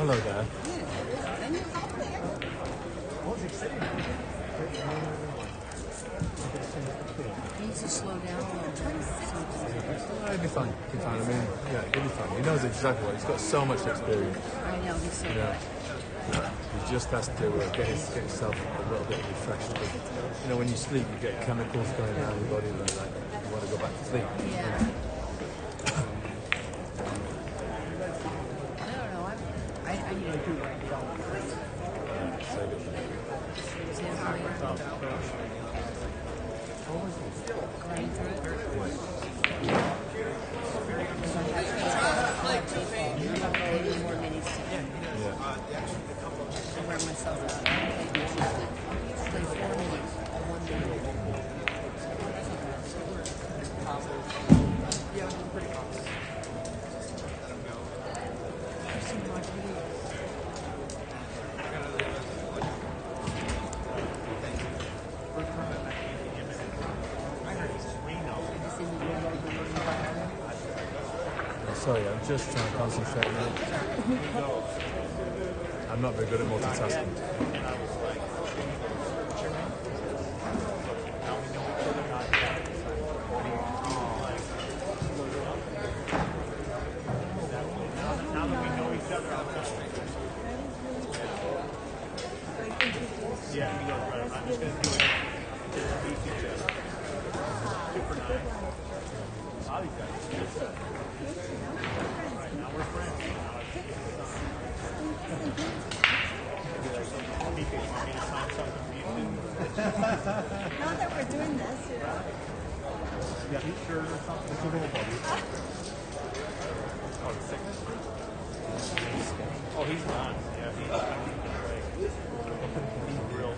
Hello there. He needs to slow down a little bit. It'll be fine. It'll be fine. I mean, yeah, it'll be fine. He knows exactly what. He's got so much experience. I know, he's so good. He just has to get himself a little bit refreshed. You know, when you sleep, you get chemicals going down your body that like you want to go back to sleep. Yeah. I need to do right now. Sorry, I'm just trying to concentrate now. I'm not very good at multitasking. Yeah, he goes, right. I'm just going to do it. BCA. Super nice. All these guys. Right, now we're friends. Now that we're doing this, Yeah, he's sure or something. It's a little buddy. Oh, the sickness? Oh, he's not. Yeah, he's great. He's real.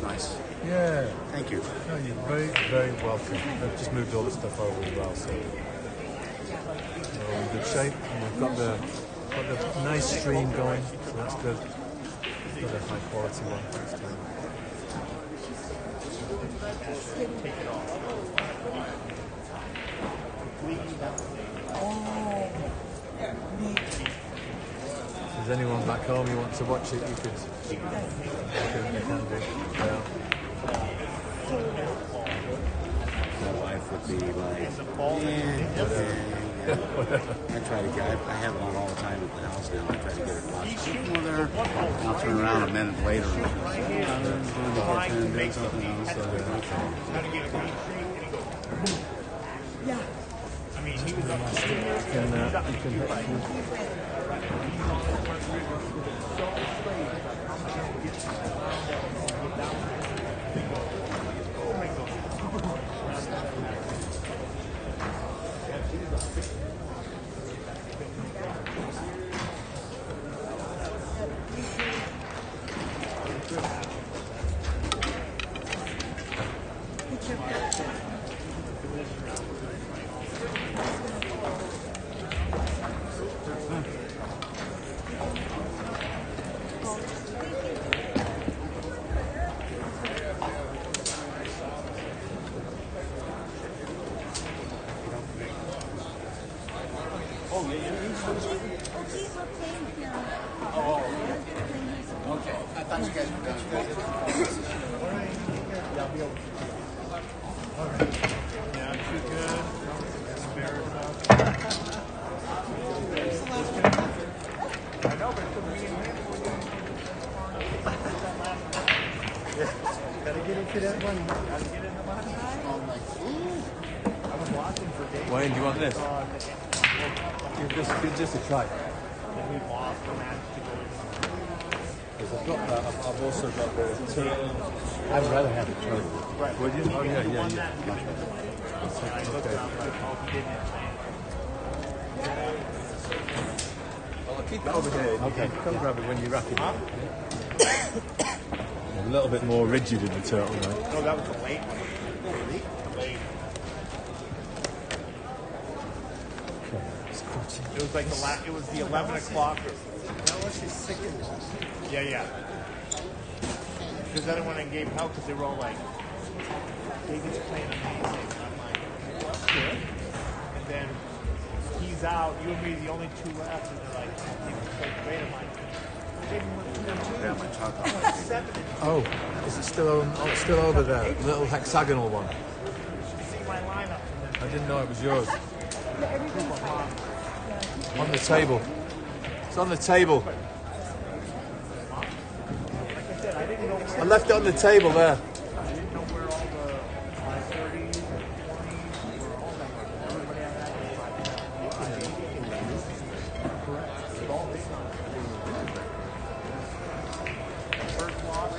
Nice. Yeah. Thank you. No, you're very, very welcome. I've just moved all the stuff over as well, so we're in good shape. And we've got the nice stream going, so that's good. Got a high quality one this time. If there's anyone back home who wants to watch it, you can do. Yeah. My wife would be like, I try to get, I have it on all the time at the house now. I try to get her to watch it there. I'll turn around a minute later. Doing something else. yeah. I mean, he was up the You can Okay. I thought you guys were done. Yeah, too good. I know, but it's the meeting. Gotta get into that one. Gotta get into that one. I was watching for days. Wayne, do you want this? Give just a try. Then we lost the match to go in. Because I've also got the turtle. I'd rather have the turtle. Right. Would you? Oh, yeah, yeah, Won yeah. that. And I looked Okay. around like, oh, he didn't. Well, I'll keep it over here. Okay. Come grab it when you're wrapping it. A little bit more rigid in the turtle, right? No, that was the late one. Late. It was like it was the 11 o'clock. That was his second one. Yeah, yeah. Because then I went and gave help because they were all like, David's playing amazing. And I'm like, that's good. And then he's out. You and me, the only two left, and they're like, wait a minute. Yeah, my chalk off. Oh, is it still on, oh, it's still over there? The little hexagonal one. See my lineup. I didn't know it was yours. On the table. It's on the table. I left it on the table there. I didn't know where all the 30s, 20s, were all that. Everybody had that. First loss,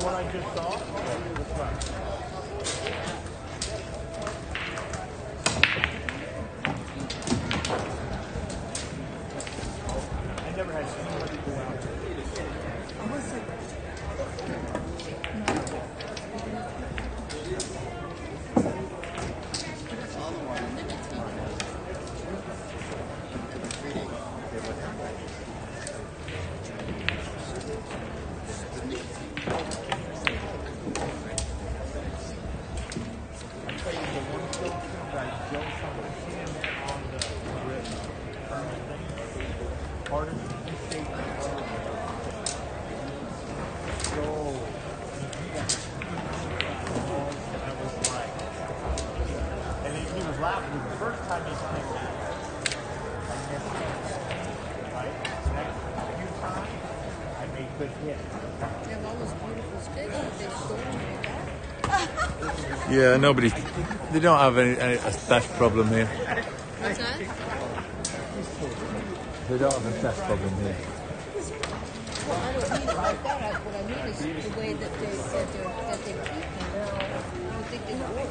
what I just saw. I never had anybody go out. Yeah, nobody. They don't have a theft problem here. What's that? They don't have a theft problem here. Well, I don't mean it like that. What I mean is the way that they keep them. You think they would?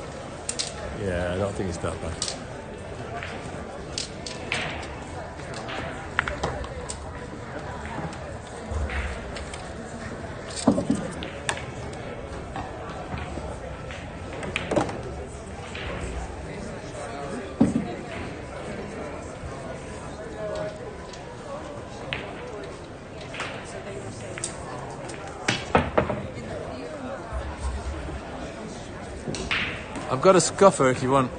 Yeah, I don't think it's that bad. I've got a scuffer if you want.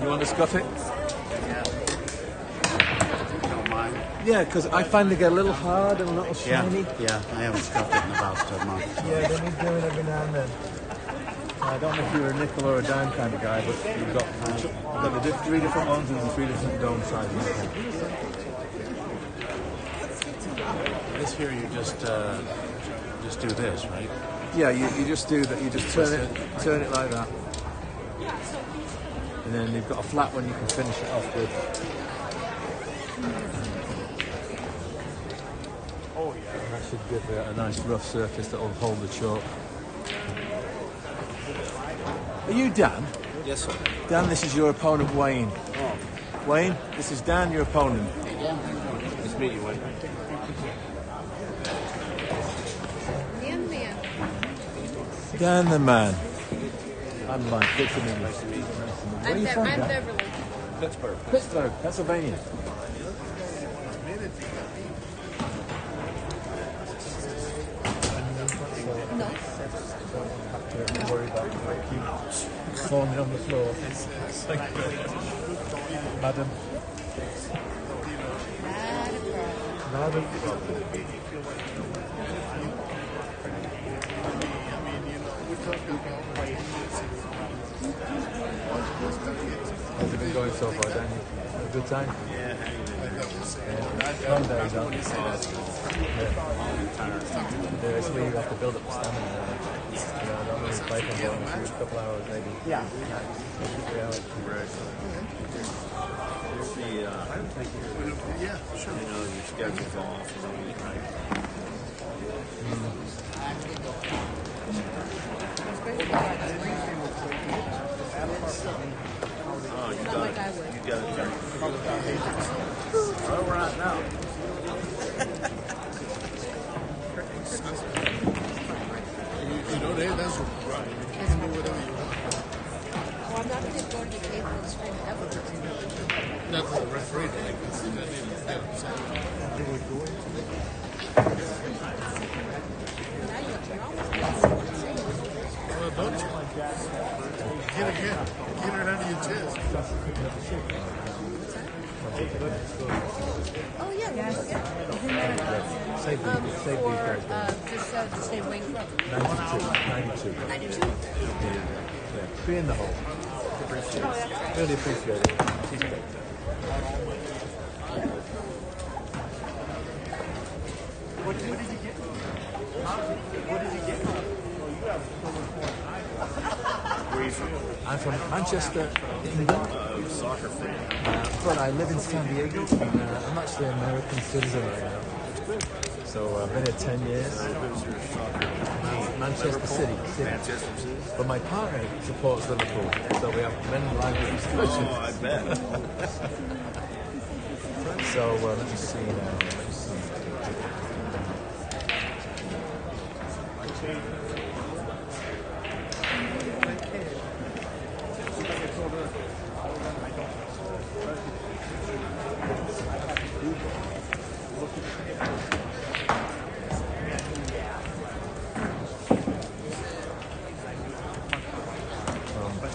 You want to scuff it? Don't mind. Yeah, because I find they get a little hard and a little shiny. Yeah, I haven't scuffed it in about a month. Yeah, they need doing every now and then. I don't know if you're a nickel or a dime kind of guy, but you've got the 3 different ones and the 3 different dome sizes. This here, you just do this, right? Yeah, you just do that. You just turn it like that, and then you've got a flat one you can finish it off with. Oh yeah. And that should give it a nice rough surface that will hold the chalk. Are you Dan? Yes, sir. Dan, this is your opponent, Wayne. Oh, Wayne, this is Dan, your opponent. yeah. Nice to meet you, Wayne. Man, man. Dan the man. I'm Mike. Good to meet you. Nice to meet you. Where are you from, I'm Dan? Beverly. Pittsburg. Pittsburg, Pennsylvania. No. Don't worry about you falling on the floor. Madam. Madam. How's it been going so far, Daniel? Have a good time? Yeah, Long days, huh? Yeah, it's where you have to build up the stamina. I don't really play for more than a couple hours, maybe. Yeah. 3 hours. Yeah, sure. You know, your schedule's off and all that, right? Oh, you got it. You got it. Where we're at now. You know, that's right. You can do whatever you want. I'm not going to go to the table and scream ever. Not the referee, like, it's not even, Now you're almost well, don't you? Get it under your chest. Oh, yeah. Yeah. Save these guys. Just to stay away from 92. 92. Yeah. Be in the hole. Appreciate it. Really appreciate it. She's great. What did you get? What did you get? Well, you have Where are you from? I'm from Manchester, England. Soccer fan. But I live in San Diego. I'm actually an American citizen right now. So I've been here 10 years. Who's your soccer? Manchester City. Manchester City. But my partner supports Liverpool, so we have many lively discussions. Oh, I bet. So let me see now. Let me see.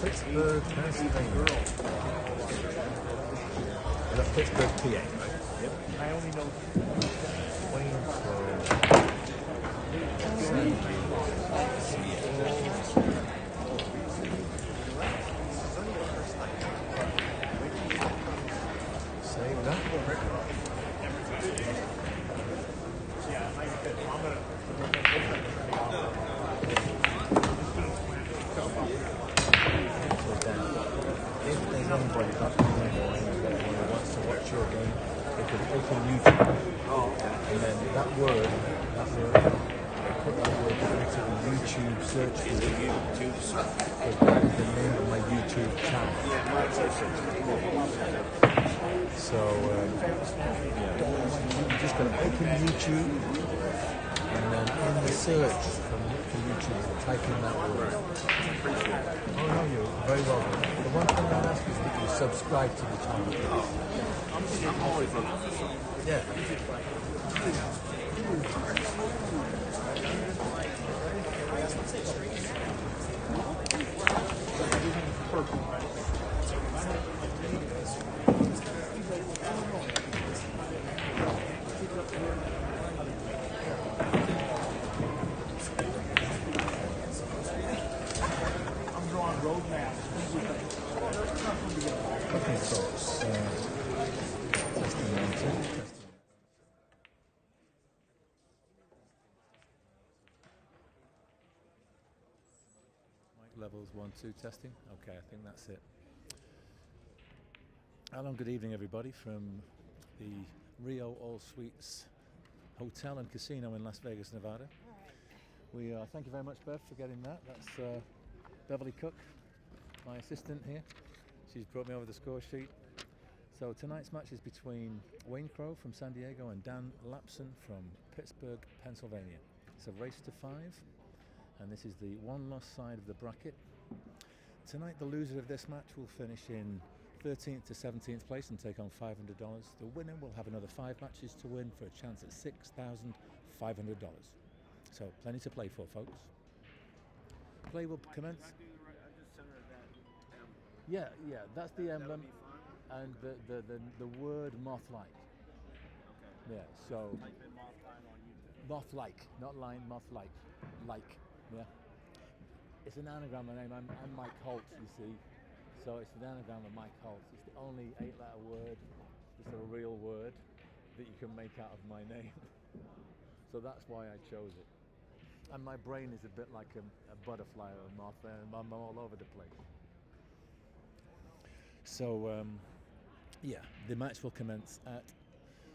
Pittsburg, Pennsylvania. Is that Pittsburg, PA, right? Yep. I only know Save that. If there's anybody who wants to watch your game, they can open YouTube. And then that word, they put that word into the YouTube search field. Because that is the name of my YouTube channel. So, you're just going to open YouTube, and then in the search from YouTube, type in that word. Oh no, you're very welcome. The one thing I'd ask is that you subscribe to the channel. I'm always looking for something. Yeah. I'm drawing road maps. Okay, folks. Testing 1, 2. Mic levels 1, 2 testing. Okay, I think that's it. Hello, good evening, everybody, from the Rio All Suites Hotel and Casino in Las Vegas, Nevada. We thank you very much, Bev, for getting that. That's Beverly Cook, my assistant here. She's brought me over the score sheet. So tonight's match is between Wayne Crowe from San Diego and Dan Lapson from Pittsburg, Pennsylvania. It's a race to 5, and this is the one-loss side of the bracket. Tonight, the loser of this match will finish in 13th to 17th place and take on $500. The winner will have another 5 matches to win for a chance at $6,500. So plenty to play for, folks. Play will commence. Yeah, that's the emblem, and the word moth-like. Okay. Yeah, so moth-like, not line, moth-like, like. Yeah. It's an anagram of my name. I'm Mike Holt, you see. So it's an anagram of Mike Holt. It's the only 8-letter word, it's a real word that you can make out of my name. So that's why I chose it. And my brain is a bit like a butterfly or a moth, and I'm all over the place. So, yeah, the match will commence at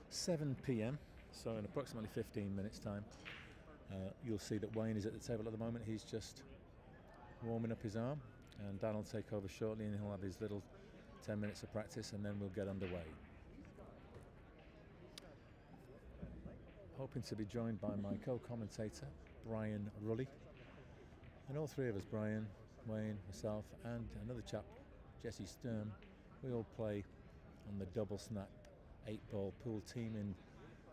7 p.m. So in approximately 15 minutes' time. You'll see that Wayne is at the table at the moment. He's just warming up his arm, and Dan will take over shortly, and he'll have his little 10 minutes of practice, and then we'll get underway. Hoping to be joined by my co-commentator, Brian Rully, and all three of us, Brian, Wayne, myself, and another chap Jesse Sturm. We all play on the double snap 8-ball pool team in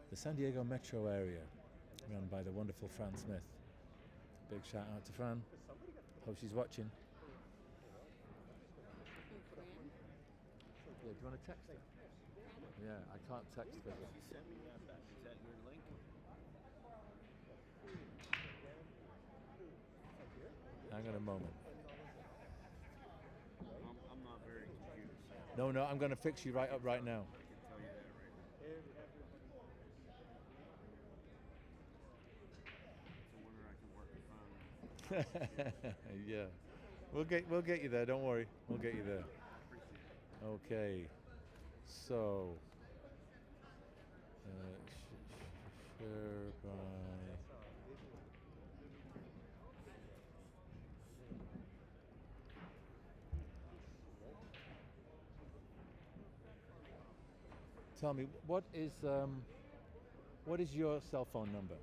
the San Diego metro area, run by the wonderful Fran Smith. Big shout out to Fran. Hope she's watching. Yeah, do you want to text her? Yeah, I can't text her. She sent me that back. Is that your link? Hang on a moment. I'm not very confused. No, I'm going to fix you right up right now. I can tell you that right now. It's a wonder I can work the phone. Yeah, we'll get you there. Don't worry, we'll get you there. Okay, so share by. Tell me, what is your cell phone number?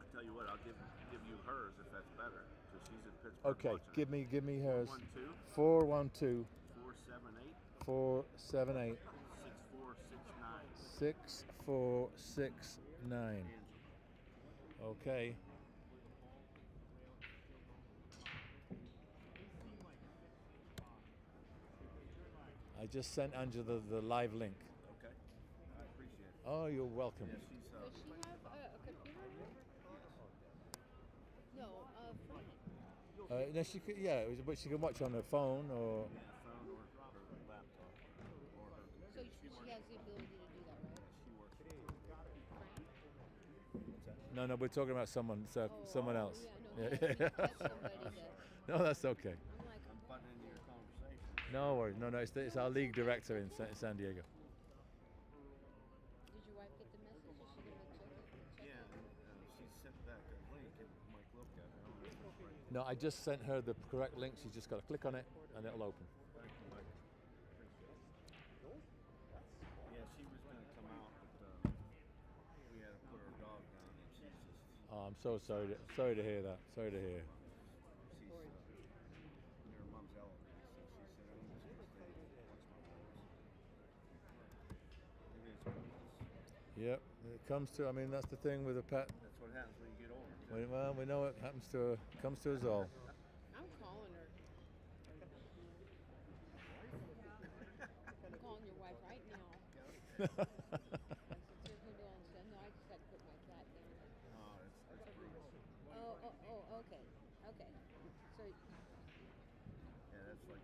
I tell you what, I'll give you hers if that's better, because she's in Pittsburgh. Okay, watching. give me hers. 412 412 478 478 6469. 6469. Okay. I just sent Angela the live link. Okay, I appreciate it. Oh, you're welcome. Yeah, she's Does she have a computer? No, Fran. No, she could, but she can watch on her phone or. yeah, phone or laptop or her So computer. she has the ability to do that, right? She works. Fran? What's that? No, we're talking about someone else. Yeah, no, Yeah. that's somebody that. No, that's okay. I'm like, I'm butting into your conversation. No worries. No, it's our league director in San Diego. did your wife get the message? Is she gonna check it? Yeah, she sent back a link and Mike looked at it. I don't know if it's right. No, I just sent her the correct link. She's just got to click on it and it'll open. Thank you, Mike. Yeah, she was going to come out, but we had to put her dog down, and she's just Oh, I'm so sorry to hear that. Sorry to hear. she's in her mom's elevator, so she said, "I'm just going to stay and watch my boys." It is what it is. Yep, it comes to. I mean, that's the thing with a pet. That's what happens when you get older. Well, we know it happens to comes to us all. I'm calling her. I'm calling your wife right now. I said, "Here's my bill," and said, "No, I just got to put my cat down." Oh, it's brutal. Okay. So, Yeah, that's like,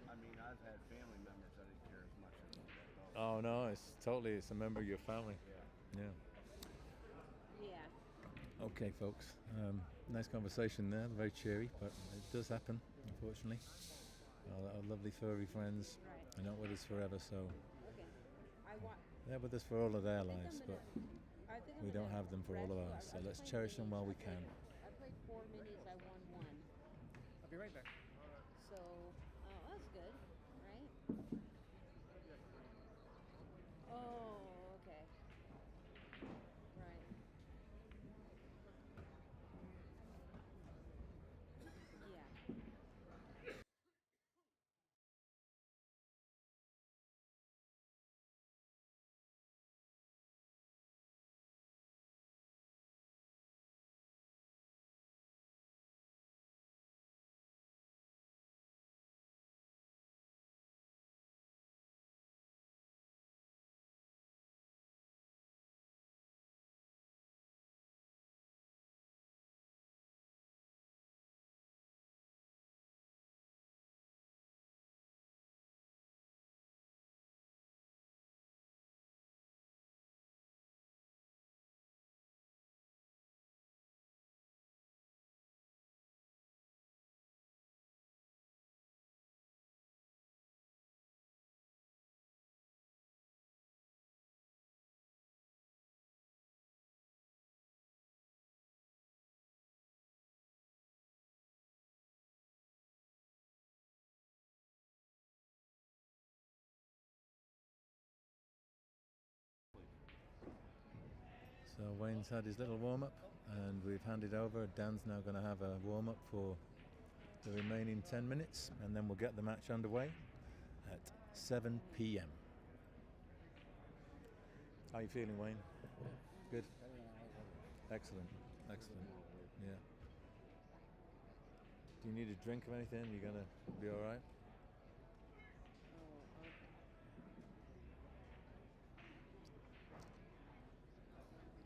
I mean, I've had family members I didn't care as much as that dog. Oh no, it's a member of your family. Yeah. Yeah. yeah. Okay, folks. Nice conversation there. Very cheery, but it does happen, unfortunately. Our lovely furry friends Right. are not with us forever, so Okay. they're with us for all of their lives, but I think we don't have them for all of ours. So let's cherish them while we can. I played 4 minis. I won 1. I'll be right back. So, that's good, right? Oh, okay. Right. Yeah. So Wayne's had his little warm-up, and we've handed over. Dan's now going to have a warm-up for the remaining 10 minutes, and then we'll get the match underway at 7 p.m. How are you feeling, Wayne? Good? Excellent. Excellent. Yeah. Do you need a drink or anything? You're going to be all right?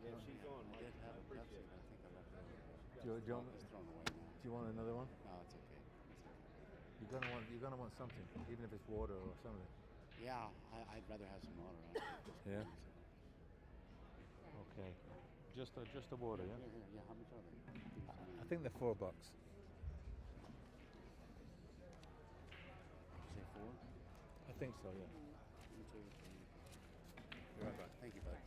Yeah, she's on. I did have a Pepsi, but I think I left it over. It's thrown away now. Do you want another one? No, it's okay. It's okay. You're gonna want something, even if it's water or something. Yeah, I'd rather have some water. Yeah. Okay. Just a water, yeah. Yeah. How much are they? I think they're $4. Did you say 4? I think so, yeah. 1, 2, 3. You're right back. Thank you, bud. I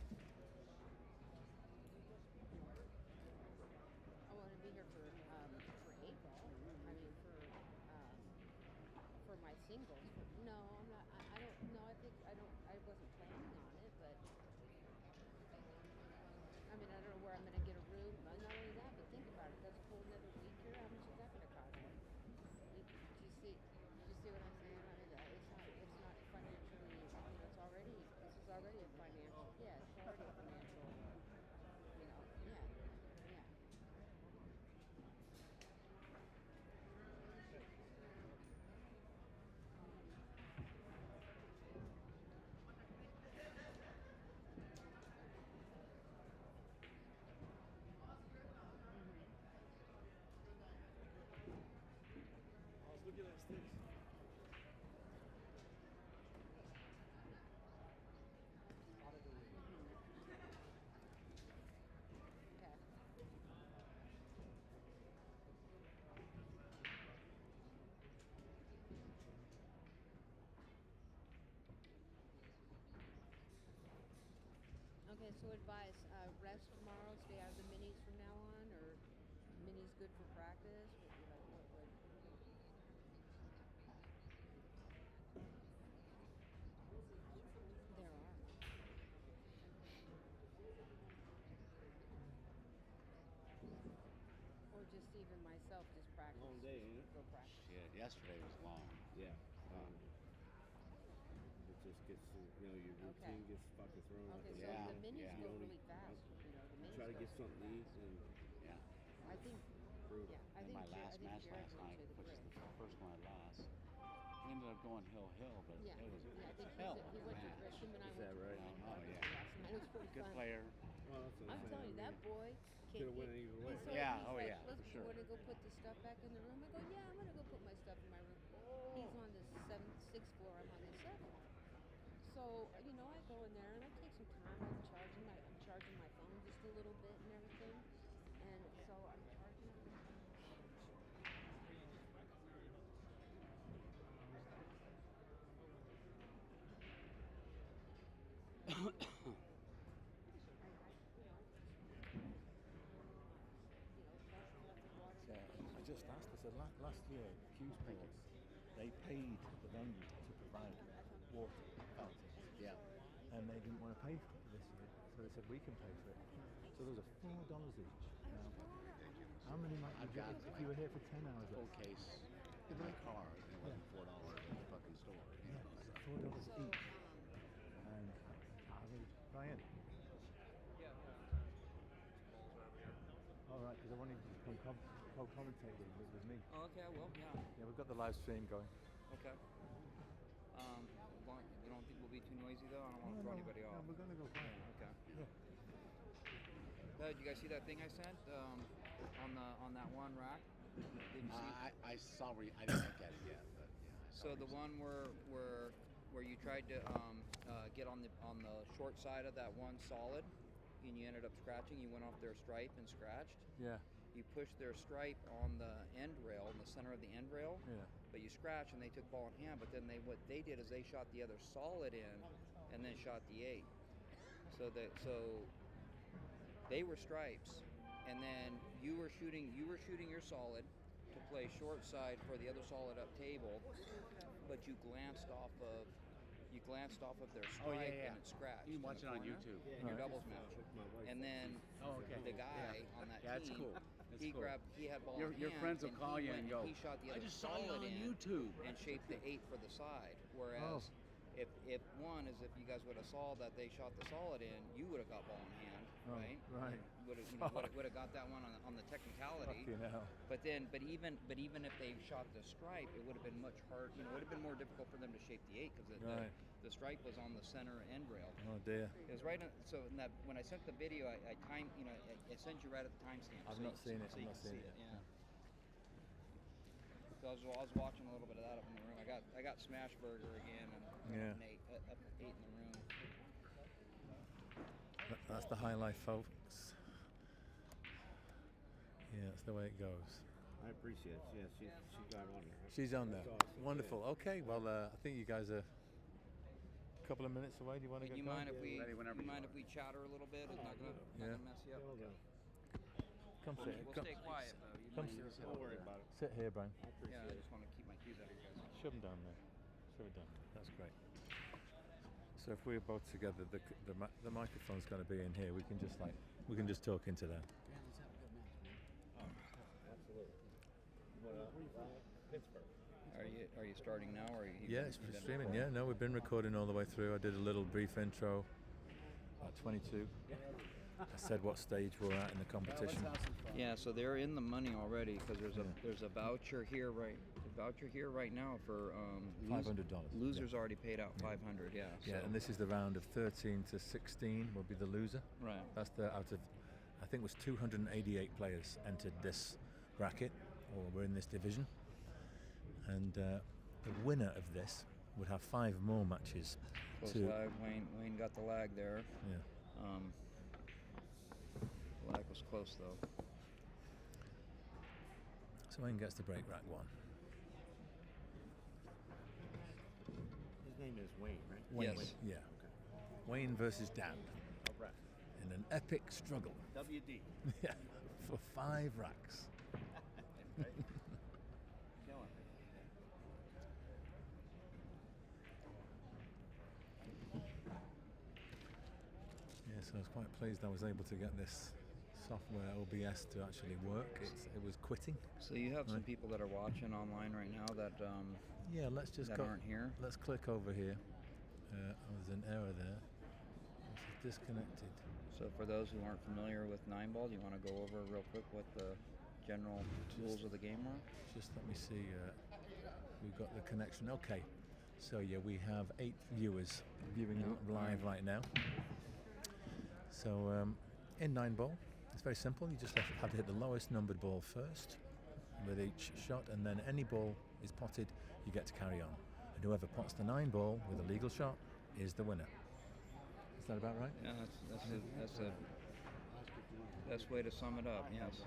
want to be here for April. I mean, for my singles. No, I'm not. I don't. No, I wasn't planning on it, but I mean, I don't know where I'm going to get a room. Not only that, but think about it. That's a whole another week here. How much is that going to cost me? Do you see what I'm saying? I mean, it's not financially. This is already a financial. Yeah, it's already a financial. You know. Yeah. Look at those things. Okay. Okay, so advice, rest tomorrow, stay out of the minis from now on, or minis good for practice? What? There are. Or just even myself, just practice. Long day, ain't it? Go practice. Shit, yesterday was long. Yeah. It just gets, your routine gets fucking thrown out Okay, the so Yeah, the minis yeah. go You really only- fast. The minis Try to go- get something to eat and Yeah. I think. brutal. Yeah, I In think my Jared- I last think match Jared last went night, to the which is bridge. the first one I lost, we ended up going hill, but Yeah, it was yeah, I think hell he of a went to match. Bridge. Him and I Is went that to right? Bridge Oh, yeah. last night. It was pretty Good fun. player. Well, that's what I'm telling you, that boy Could've can't went either way. Yeah, he's oh, like, yeah, Let's for sure. want to go put the stuff back in the room. I go, yeah, I'm gonna go put my stuff in my room. He's on the sixth floor. I'm on the 7th. So I go in there and I take some time. I'm charging my phone just a little bit and everything. And so I'm charging it. I just asked, I said, last year, Q's Sports, they paid the venue to provide water fountains. Yeah. And they didn't want to pay for it this year, so they said we can pay for it. So those are $4 each. Now, how many might you I've get got if you were here for 10 hours? Full case in my car, and it wasn't $4 at the fucking store. Yeah, it's $4 each. And are they buying? All right, because I wanted you to come co-commentate with me. Oh, okay, I will, yeah. Yeah, we've got the live stream going. Okay. You don't think we'll be too noisy, though? I don't want to throw anybody off. No, we're going to go quiet. Okay. Yeah. Did you guys see that thing I sent on that one rack? Did you see? I saw where I didn't look at it yet, but yeah. I saw So where the you one where you tried to get on the short side of that one solid, and you ended up scratching. You went off their stripe and scratched. Yeah. You pushed their stripe on the end rail, in the center of the end rail. Yeah. But you scratched, and they took ball in hand. But then what they did is they shot the other solid in, and then shot the 8. So they were stripes, and then you were shooting your solid to play short side for the other solid up table, but you glanced off of their stripe and it scratched. You can watch in it the on corner YouTube. in your doubles match. And then the guy on that Yeah, team, it's cool. he grabbed. He had ball Your in hand, friends will and call he you went and go, He shot the "I other just saw you solid on in YouTube." and shaped the 8 for the side. Whereas if one is if you guys would have saw that they shot the solid in, you would have got ball in hand, right? Right. Would have would have got that one on the technicality. Fucking hell. But even if they shot the stripe, it would have been much hard. It would have been more difficult for them to shape the 8 because the stripe was on the center end rail. Oh dear. It was right. So in that when I sent the video, I timed. I sent you right at the timestamp. I've not seen it. I've not seen it. Yeah. So I was watching a little bit of that up in the room. I got Smashburger again and Nate up 8 in the room. That's the highlight, folks. Yeah, that's the way it goes. I appreciate it. Yeah, she got on there. She's on there. That's awesome. Wonderful. Okay, well, I think you guys are a couple of minutes away. Do you want to Do get you going? mind if we Ready whenever you mind are. if we chatter a little bit? It's not gonna mess you up. Come sit. We'll Come, stay quiet though. You come might hear us Don't out worry there. about it. sit here, Brian. I appreciate Yeah, I it. just want to keep my cues out of you guys. Shove them down there. Shove it down. That's great. So if we're both together, the microphone's going to be in here. We can just talk into that. Absolutely. Pittsburg. Are you starting now, or are you? Yeah, it's streaming. Yeah, no, we've been recording all the way through. I did a little brief intro at 22. I said what stage we're at in the competition. Yeah, so they're in the money already because there's a voucher here right now for $500. Losers already paid out 500. Yeah. Yeah, and this is the round of 13 to 16 will be the loser. Right. That's the out of, I think it was 288 players entered this bracket, or were in this division. And the winner of this would have 5 more matches. Close lag. Wayne got the lag there. Yeah. Lag was close though. So Wayne gets the break rack 1. His name is Wayne, right? Wayne, Yes. yeah. Okay. Wayne versus Dan All right. in an epic struggle. WD. Yeah, for 5 racks. Right? Killing Yeah, so I was quite pleased I was able to get this software OBS to actually work. It was quitting. So you have some Right. people that are watching online right now that Yeah, let's just that aren't here. Let's click over here. There's an error there. It's disconnected. So for those who aren't familiar with 9-ball, do you want to go over real quick what the general rules of the game are? Just let me see. We've got the connection. Okay. So yeah, we have 8 viewers viewing Yeah. live right now. So in 9-ball, it's very simple. You just have to hit the lowest numbered ball first with each shot, and then any ball is potted, you get to carry on. And whoever pots the 9-ball with a legal shot is the winner. Is that about right? Yeah, that's a best way to sum it up. Yes.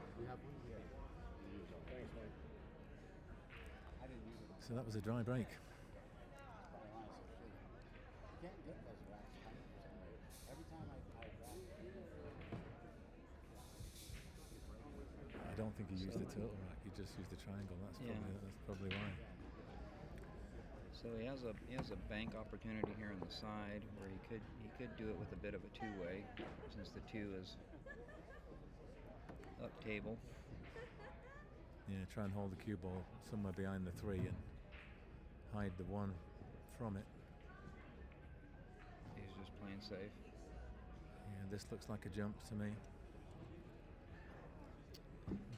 Thanks, Wayne. So that was a dry break. I don't think he used the turtle rack. He just used the triangle. That's probably why. So he has a bank opportunity here on the side where he could do it with a bit of a 2-way, since the 2 is up table. Yeah, try and hold the cue ball somewhere behind the 3 and hide the 1 from it. He's just playing safe. Yeah, this looks like a jump to me.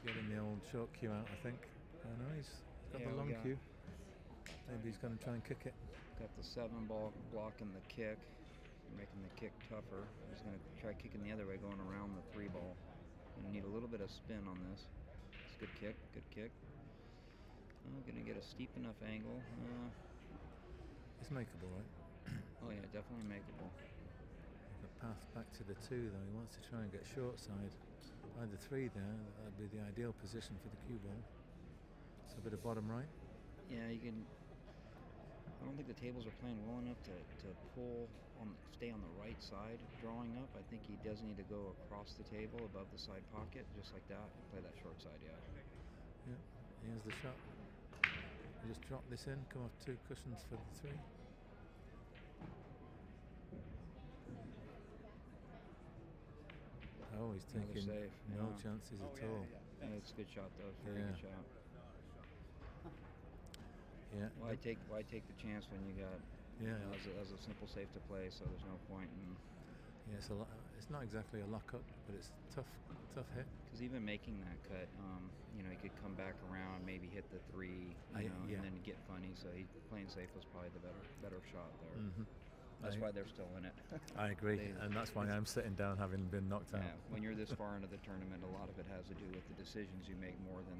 Getting the old short cue out, I think. Oh no, he's got Yeah, the we long got- cue. Maybe he's going to try and kick it. Got the 7-ball blocking the kick, making the kick tougher. He's going to try kicking the other way, going around the 3-ball. Going to need a little bit of spin on this. It's a good kick, good kick. Oh, going to get a steep enough angle. It's makeable, right? Oh yeah, definitely makeable. The path back to the 2, though. He wants to try and get short side. By the 3 there, that'd be the ideal position for the cue ball. So a bit of bottom right. Yeah, you can. I don't think the tables are playing well enough to stay on the right side drawing up. I think he does need to go across the table above the side pocket, just like that, and play that short side, yeah. Yeah, here's the shot. You just drop this in, come off 2 cushions for the 3. Oh, he's Another taking save, no yeah. chances at all. It's a good shot though. It's a very good shot. Yeah. Why take the chance when you got as a simple safe to play? So there's no point in. Yeah, it's not exactly a lock up, but it's tough hit. Because even making that cut, you know, he could come back around, maybe hit the 3, and then get funny. So playing safe was probably the better shot there. Mm-hmm. That's why they're still in it. I agree, and that's why I'm sitting down, having been knocked out. Yeah, when you're this far into the tournament, a lot of it has to do with the decisions you make more than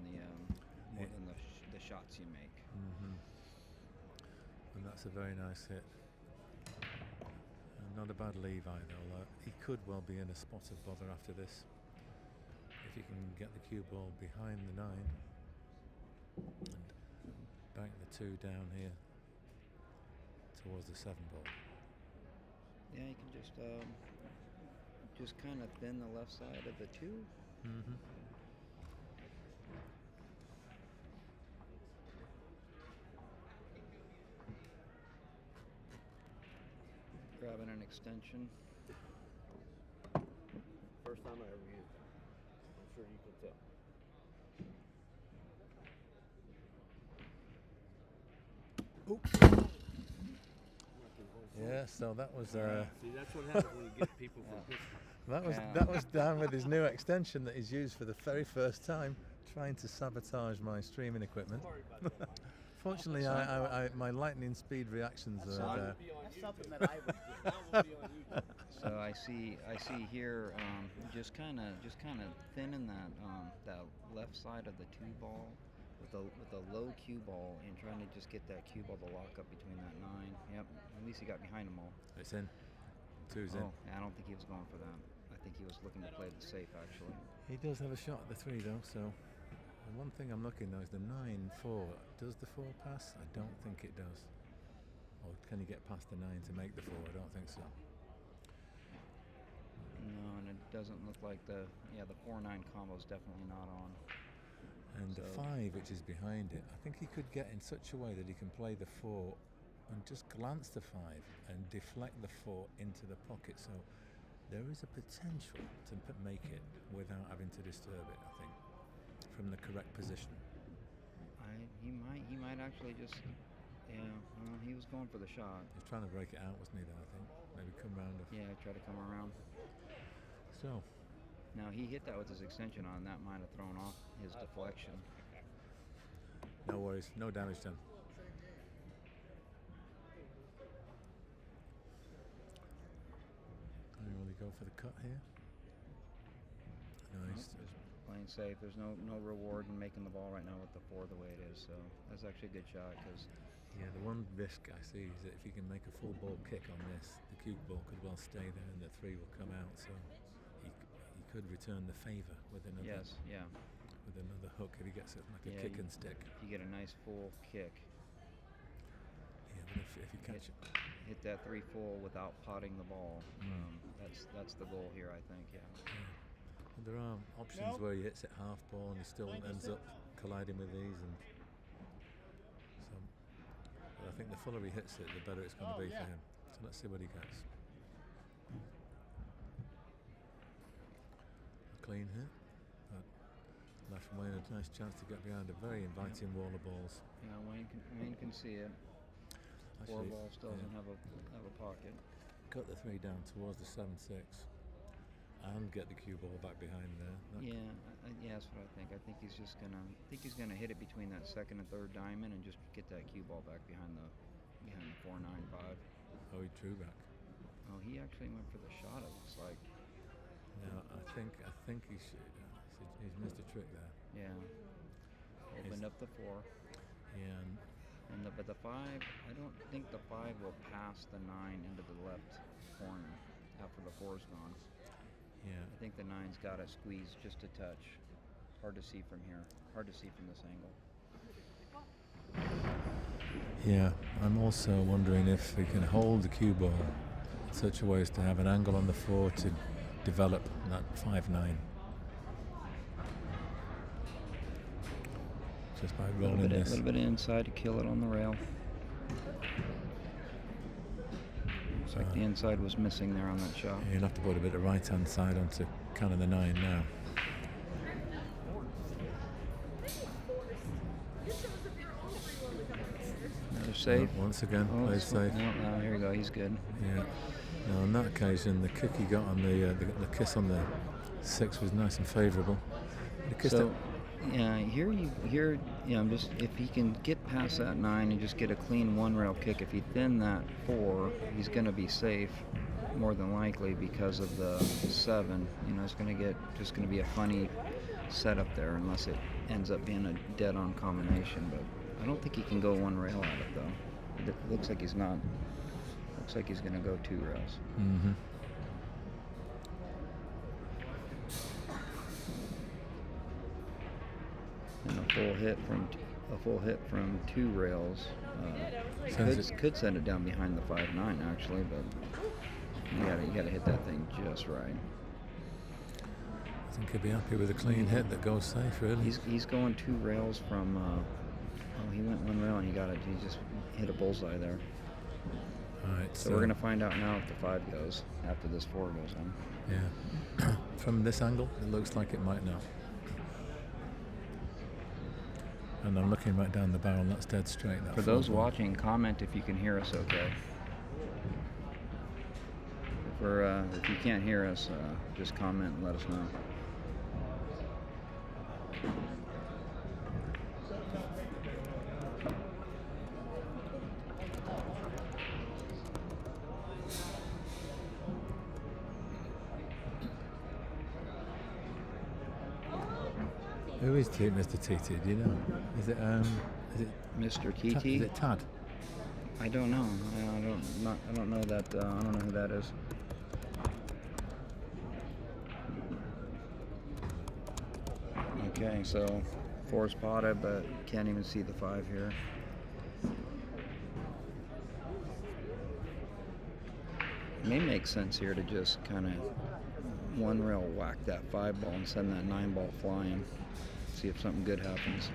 the shots you make. Mm-hmm. And that's a very nice hit. And not a bad leave either, although he could well be in a spot of bother after this. If he can get the cue ball behind the 9 and bank the 2 down here towards the 7 ball. Yeah, you can just kind of thin the left side of the 2. Mm-hmm. Grabbing an extension. First time I ever used it. I'm sure you can tell. Oops. Yeah, so that was. See, that's what happens when you get people from Pittsburg. That was Dan with his new extension that he's used for the very first time, trying to sabotage my streaming equipment. Fortunately, my lightning speed reactions are there. That's something that I would do. So I see here just kind of thinning that left side of the 2 ball with a low cue ball and trying to just get that cue ball to lock up between that 9. Yep, at least he got behind them all. It's in. 2's in. Oh, I don't think he was going for that. I think he was looking to play the safe actually. He does have a shot at the 3 though, so. And one thing I'm looking though is the 9-4. Does the 4 pass? I don't think it does. Or can you get past the 9 to make the 4? I don't think so. No, and it doesn't look like the 4-9 combo is definitely not on. And the 5, which is behind it, I think he could get in such a way that he can play the 4 and just glance the 5 and deflect the 4 into the pocket. So there is a potential to make it without having to disturb it, I think, from the correct position. He might actually just, he was going for the shot. He was trying to break it out, wasn't he, though, I think? Maybe come round. Yeah, try to come around. So. Now, he hit that with his extension on. That might have thrown off his deflection. No worries. No damage done. Can you really go for the cut here? Nice. Nope, just playing safe. There's no reward in making the ball right now with the 4 the way it is. So that's actually a good shot because. Yeah, the one risk I see is that if you can make a full ball kick on this, the cue ball could well stay there and the 3 will come out. So he could return the favour with another. Yes, yeah. With another hook if he gets it like a kick and stick. If you get a nice full kick. Yeah, but if you catch it. Hit that 3 full without potting the ball. That's the goal here, I think. Yeah. Well, there are options where he hits it half ball and he still ends up colliding with these, and so. But I think the fuller he hits it, the better it's going to be for him. So let's see what he gets. A clean hit, but left Wayne a nice chance to get behind a very inviting wall of balls. Yeah, Wayne can see it. Actually, 4 ball still doesn't have a pocket. Cut the 3 down towards the 7-6 and get the cue ball back behind there. Yeah, that's what I think. I think he's gonna hit it between that 2nd and 3rd diamond and just get that cue ball back behind the 4-9-5. Oh, he drew back. Oh, he actually went for the shot. It looks like. No, I think he should. He's missed a trick there. Yeah. Opened up the 4. Yeah. But the 5, I don't think the 5 will pass the 9 into the left corner after the 4's gone. Yeah. I think the 9's got to squeeze just a touch. Hard to see from here. Hard to see from this angle. Yeah, I'm also wondering if we can hold the cue ball in such a way as to have an angle on the 4 to develop that 5-9. Just by rolling this. A little bit inside to kill it on the rail. Looks like the inside was missing there on that shot. Yeah, you'll have to put a bit of right-hand side onto kind of the 9 now. safe. Once again, Oh, plays safe. No, here we go. He's good. Yeah. Now on that occasion, the kick he got on the kiss on the 6 was nice and favourable. The kiss So, yeah, just if he can get past that 9 and just get a clean one rail kick, if he thin that 4, he's going to be safe more than likely because of the 7. It's going to be a funny setup there unless it ends up being a dead-on combination. But I don't think he can go one rail at it though. It looks like he's not. Looks like he's going to go 2 rails. Mm-hmm. And a full hit from 2 rails could send it down behind the 5-9 actually, but you gotta hit that thing just right. I think he'll be happy with a clean hit that goes safe, really. He's going 2 rails from. He went 1 rail and he got it. He just hit a bullseye there. All right. So we're gonna find out now if the 5 goes after this 4 goes on. Yeah. From this angle, it looks like it might not. And I'm looking right down the barrel. That's dead straight. For those watching, comment if you can hear us okay. If you can't hear us, just comment and let us know. Who is Mr. TT? Do you know? Is it Mr. TT? Is it Tad? I don't know. I don't know that. I don't know who that is. Okay, so 4 spotted, but can't even see the 5 here. It may make sense here to just kind of one rail whack that 5 ball and send that 9 ball flying. See if something good happens.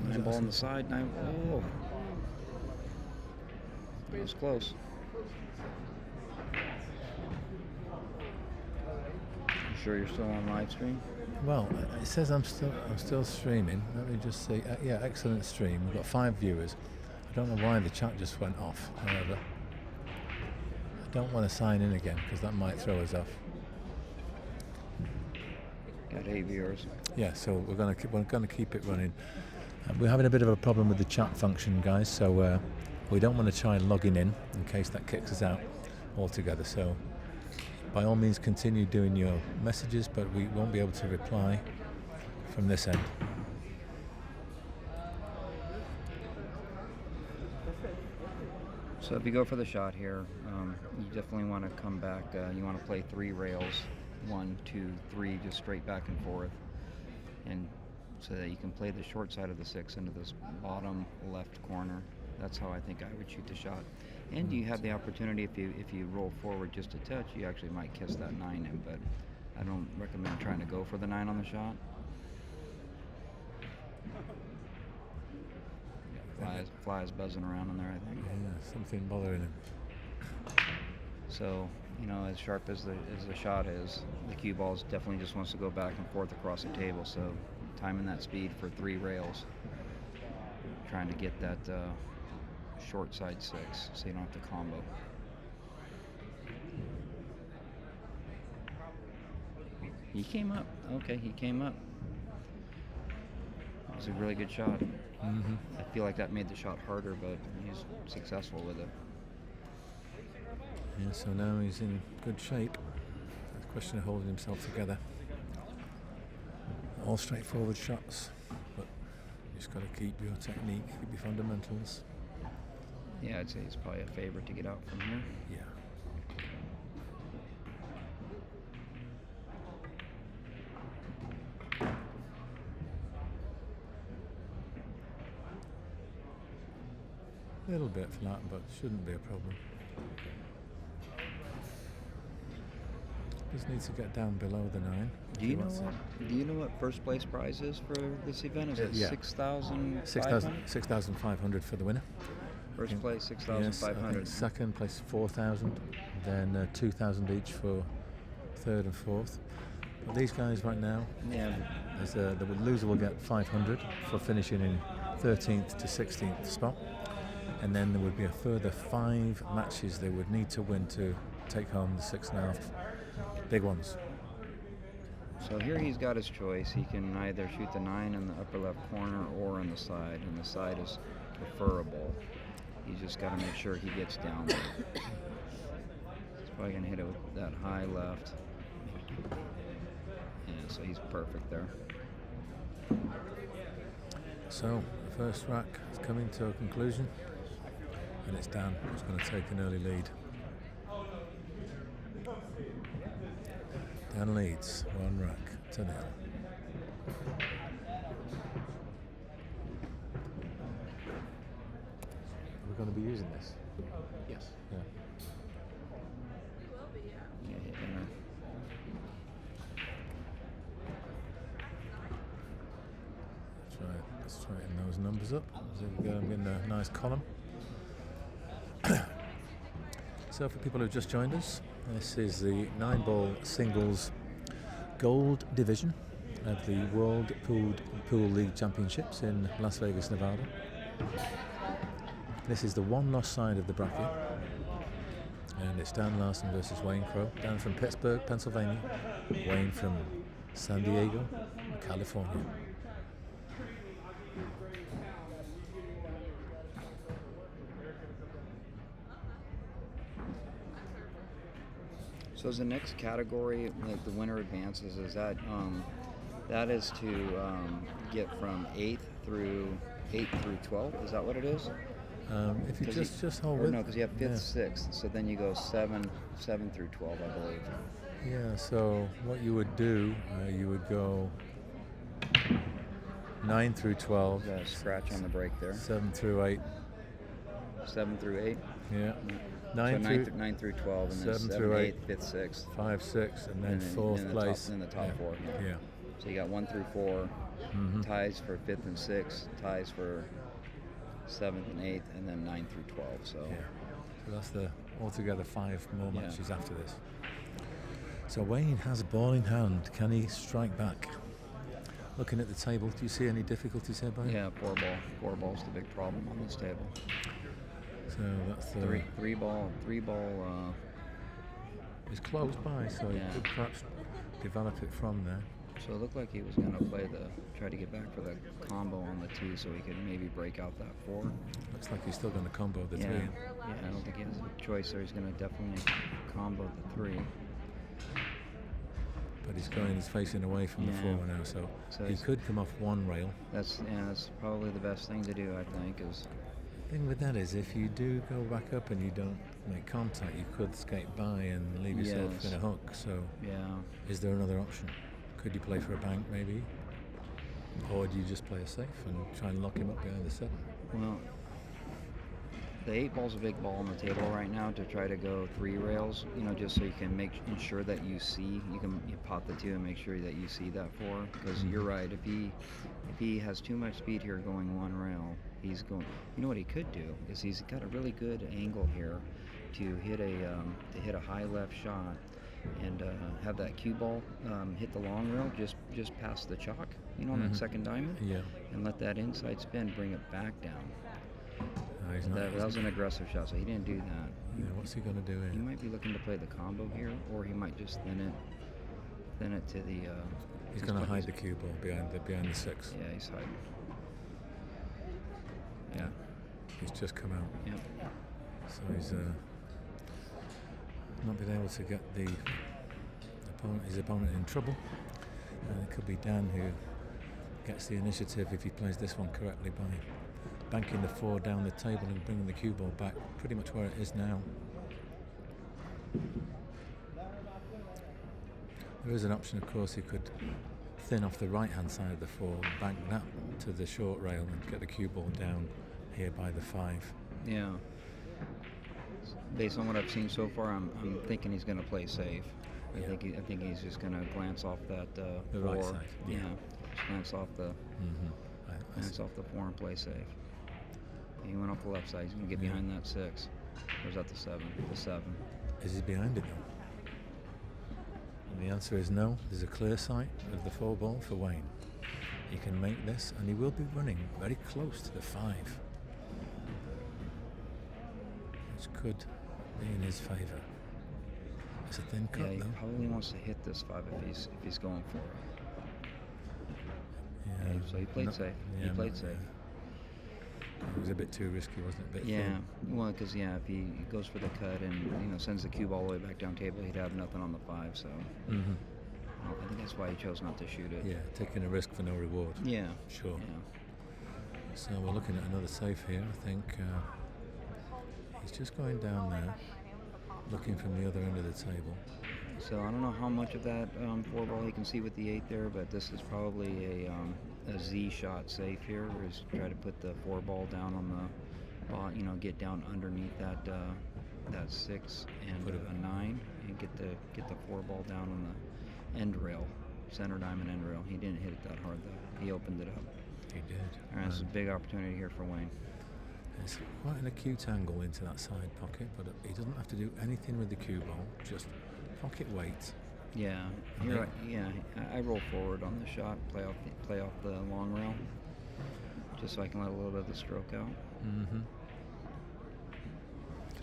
Nine ball on the side, 9. Oh, it was close. You sure you're still on live stream? Well, it says I'm still streaming. Let me just see. Yeah, excellent stream. We've got 5 viewers. I don't know why the chat just went off. However, I don't want to sign in again because that might throw us off. Got 8 viewers. Yeah, so we're going to keep it running. We're having a bit of a problem with the chat function, guys. So we don't want to try logging in case that kicks us out altogether. So by all means, continue doing your messages, but we won't be able to reply from this end. So if you go for the shot here, you definitely want to come back. You want to play 3 rails, 1, 2, 3, just straight back and forth, and so that you can play the short side of the 6 into this bottom left corner. That's how I think I would shoot the shot. And you have the opportunity, if you roll forward just a touch, you actually might kiss that 9 in, but I don't recommend trying to go for the 9 on the shot. Flies buzzing around in there, I think. Yeah, something bothering him. So, as sharp as the shot is, the cue ball definitely just wants to go back and forth across the table. So, timing that speed for 3 rails, trying to get that short side 6, so you don't have to combo. He came up. Okay, he came up. It was a really good shot. Mm-hmm. I feel like that made the shot harder, but he's successful with it. Yeah, so now he's in good shape. It's a question of holding himself together. All straightforward shots, but you just got to keep your technique, keep your fundamentals. Yeah, I'd say it's probably a favorite to get out from here. Yeah. A little bit flat, but shouldn't be a problem. Just needs to get down below the 9. Do you know what first place prize is for this event? Is it yeah. 6,500? 6,500 for the winner. First place Yes, I 6,500. think second place 4,000, then 2,000 each for third and fourth. But these guys right now, Yeah. the loser will get 500 for finishing in 13th to 16th spot, and then there would be a further 5 matches they would need to win to take home the 6.5 big ones. So here he's got his choice. He can either shoot the 9 in the upper left corner or on the side, and the side is preferable. He's just got to make sure he gets down there. He's probably going to hit it with that high left. Yeah, so he's perfect there. So the first rack is coming to a conclusion, and it's Dan who's going to take an early lead. Dan leads 1 rack to 0. We're going to be using this. Yes. Yeah. Yeah, hit inner. Let's tighten those numbers up. There we go. I'm getting a nice column. So for people who've just joined us, this is the 9-ball singles gold division of the World Pool League Championships in Las Vegas, Nevada. This is the one-loss side of the bracket, and it's Dan Lapson versus Wayne Crow. Dan from Pittsburg, Pennsylvania. Wayne from San Diego, California. So is the next category, like the winner advances, is that that is to get from 8th through 12? Is that what it is? If you 'Cause just hold or with, no, because you have 5th, yeah. 6th, so then you go 7 through 12, I believe. Yeah, so what you would do, you would go 9 through 12, Got a scratch on the break there. 7 through 8, 7 through 8. yeah, So 9 through 12, and then 7 7, through 8, 8, 5th, 6th. 5, 6, and then fourth in place. in the top yeah. 4. Yeah. Yeah. So you got 1 through 4, Mhm. ties for 5th and 6th, ties for 7th and 8th, and then 9 through 12. So Yeah. So that's the altogether 5 more Yeah. matches after this. So Wayne has a ball in hand. Can he strike back? Looking at the table, do you see any difficulties here, Brian? yeah, 4 ball. 4 ball's the big problem on this table. So that's the Three ball. It's close by, so Yeah. you could perhaps develop it from there. So it looked like he was going to try to get back for the combo on the 2, so he could maybe break out that 4. Looks like he's still going to combo the Yeah, 3. yeah. I don't think he has a choice there. He's going to definitely combo the 3. But he's facing away from the Yeah. 4 now, so So he he's- could come off one rail. That's probably the best thing to do, I think, is Thing with that is, if you do go back up and you don't make contact, you could skate by and leave yourself Yes. in a hook. So, yeah. is there another option? Could you play for a bank, maybe? Or do you just play it safe and try and lock him up behind the 7? Well, the 8 ball's a big ball on the table right now to try to go 3 rails, just so you can ensure that you pot the 2 and make sure that you see that 4. Because you're right, if he has too much speed here going 1 rail, he's going. You know what he could do is he's got a really good angle here to hit a high left shot and have that cue ball hit the long rail just past the chalk, on that second diamond, Yeah. and let that inside spin bring it back down. He's not, That was an aggressive shot, so he didn't do that. yeah, what's he going to do He here? might be looking to play the combo here, or he might just thin it to the. He's going to hide the cue ball behind the 6. Yeah, he's hiding. Yeah. He's just come out. Yep. So he's not been able to get his opponent in trouble. And it could be Dan who gets the initiative if he plays this one correctly by banking the 4 down the table and bringing the cue ball back pretty much where it is now. There is an option, of course, he could thin off the right-hand side of the 4, bank that to the short rail and get the cue ball down here by the 5. Yeah. Based on what I've seen so far, I'm thinking he's going to play safe. Yeah. I think he's just going to glance off that The 4. right side, yeah. Just glance off the I glance off the 4 and play safe. He went off the left side. He's going to get behind that 6. Or is that the 7? The 7. Is he behind it though? And the answer is no. There's a clear sight of the 4 ball for Wayne. He can make this, and he will be running very close to the 5, which could be in his favour. It's a thin cut, Yeah, he though. probably wants to hit this 5 if he's going for it. Yeah, So he played safe. He played safe. It was a bit too risky, wasn't it? A bit Yeah, thin. well, because if he goes for the cut and sends the cube all the way back down table, he'd have nothing on the 5. So I think that's why he chose not to shoot it. Yeah, taking a risk for no reward. Yeah. Sure. Yeah. So we're looking at another safe here. I think he's just going down there, looking from the other end of the table. So I don't know how much of that 4 ball he can see with the 8 there, but this is probably a Z shot safe here, where he's try to put the 4 ball down on the ball, get down underneath that 6 and Put it- a 9, and get the 4 ball down on the end rail, center diamond end rail. He didn't hit it that hard though. He opened it up. He did. All right, this is a big opportunity here for Wayne. It's quite an acute angle into that side pocket, but he doesn't have to do anything with the cue ball, just pocket weight. Yeah, here, I roll forward on the shot, play off the long rail, just so I can let a little bit of the stroke out.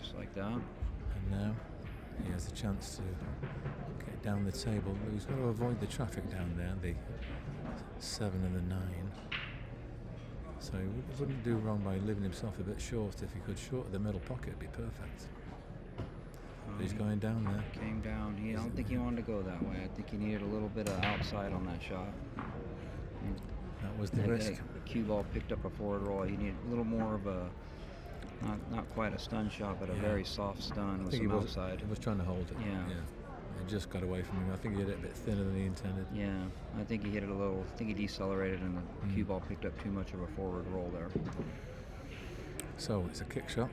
Just like that. And now he has a chance to get down the table. But he's got to avoid the traffic down there, the 7 and the 9. So he wouldn't do wrong by leaving himself a bit short. If he could short the middle pocket, it'd be perfect. But he's going down there. Came down. I don't think he wanted to go that way. I think he needed a little bit of outside on that shot. That was the risk. The cue ball picked up a forward roll. He needed a little more of a, not quite a stun shot, but a very soft stun with some outside. He was trying to hold it. Yeah. It just got away from him. I think he hit it a bit thinner than he intended. Yeah, I think he hit it a little. I think he decelerated, and the cue ball picked up too much of a forward roll there. So it's a kick shot.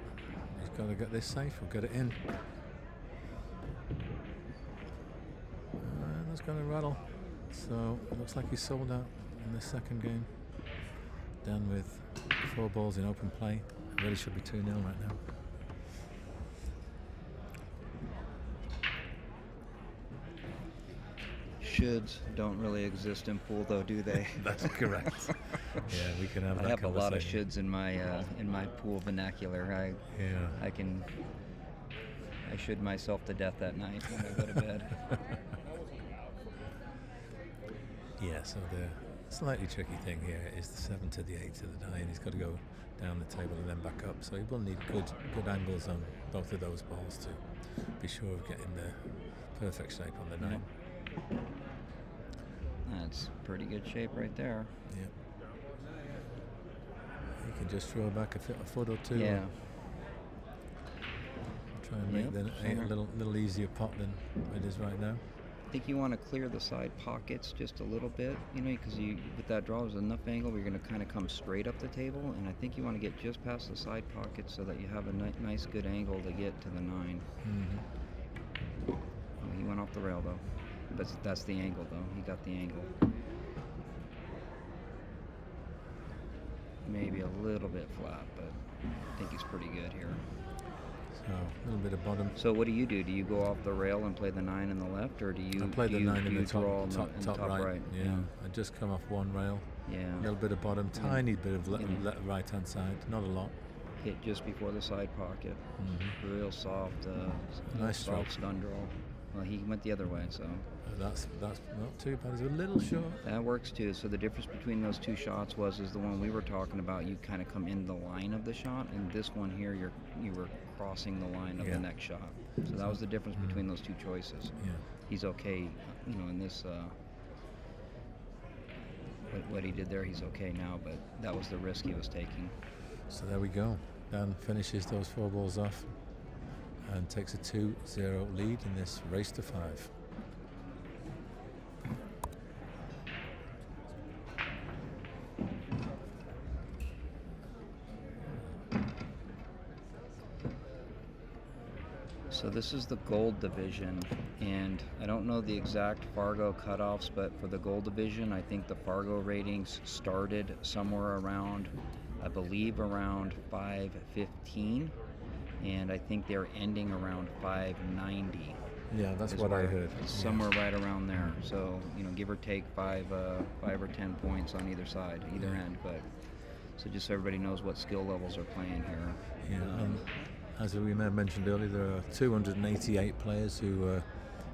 He's got to get this safe or get it in. And that's going to rattle. So it looks like he's sold out in the second game. Down with 4 balls in open play. It really should be 2-0 right now. Shoulds don't really exist in pool, though, do they? That's correct. Yeah, we can have I that have a lot of conversation. shoulds in my pool vernacular. I should myself to death that night when I go to bed. Yeah, so the slightly tricky thing here is the 7 to the 8 to the 9. He's got to go down the table and then back up. So he will need good angles on both of those balls to be sure of getting the perfect shape on the 9. That's pretty good shape right there. Yeah. You can just throw back a foot or two. Yeah. Try and make the 8 a little easier pot than it is right now. I think you want to clear the side pockets just a little bit, because with that draw, there's enough angle where you're going to kind of come straight up the table, and I think you want to get just past the side pockets so that you have a nice, good angle to get to the 9. Well, he went off the rail, though. But that's the angle, though. He got the angle. Maybe a little bit flat, but I think he's pretty good here. So a little bit of bottom. So what do? Do you go off the rail and play the 9 in the left, or do you I play the 9 in the draw top right. Yeah. I just come off one rail. Yeah. A little bit of bottom, tiny bit of right hand side, not a lot. Hit just before the side pocket. Real soft, Nice stroke. soft stun draw. Well, he went the other way, so That's not too bad. It's a little short. that works too. So the difference between those two shots is the one we were talking about. You kind of come in the line of the shot, and this one here, you were crossing the line of the next shot. So that was the difference between those two choices. Yeah. He's okay, in this. What he did there, he's okay now, but that was the risk he was taking. So there we go. Dan finishes those 4 balls off and takes a 2-0 lead in this race to 5. So this is the gold division, and I don't know the exact Fargo cutoffs, but for the gold division, I think the Fargo ratings started somewhere around I believe around 515, and I think they're ending around 590. Yeah, that's is what I where- heard. It's somewhere right around there. So, give or take 5 or 10 points on either side, either end. But so just so everybody knows what skill levels are playing here. Yeah, and as we may have mentioned earlier, there are 288 players who are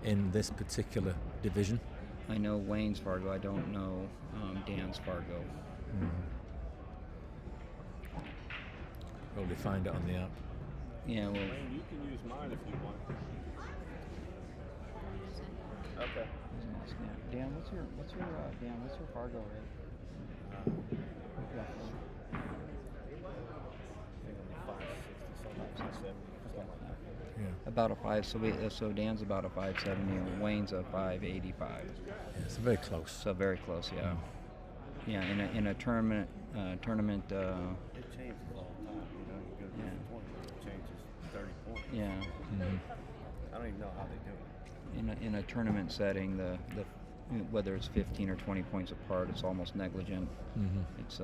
in this particular division. I know Wayne's Fargo. I don't know Dan's Fargo. Probably find it on the app. Yeah, well, Wayne, you can use mine if you want. Okay. Dan, what's your Fargo rate? Roughly. 560, something, 570, something like that. Yeah. About a 5. So Dan's about a 570, and Wayne's a 585. Yeah, it's very close. So very close, yeah. Yeah, in a tournament. It changes all the time. You go to the tournament, it changes 30 points. Yeah. I don't even know how they do it. In a tournament setting, the whether it's 15 or 20 points apart, it's almost negligent. It's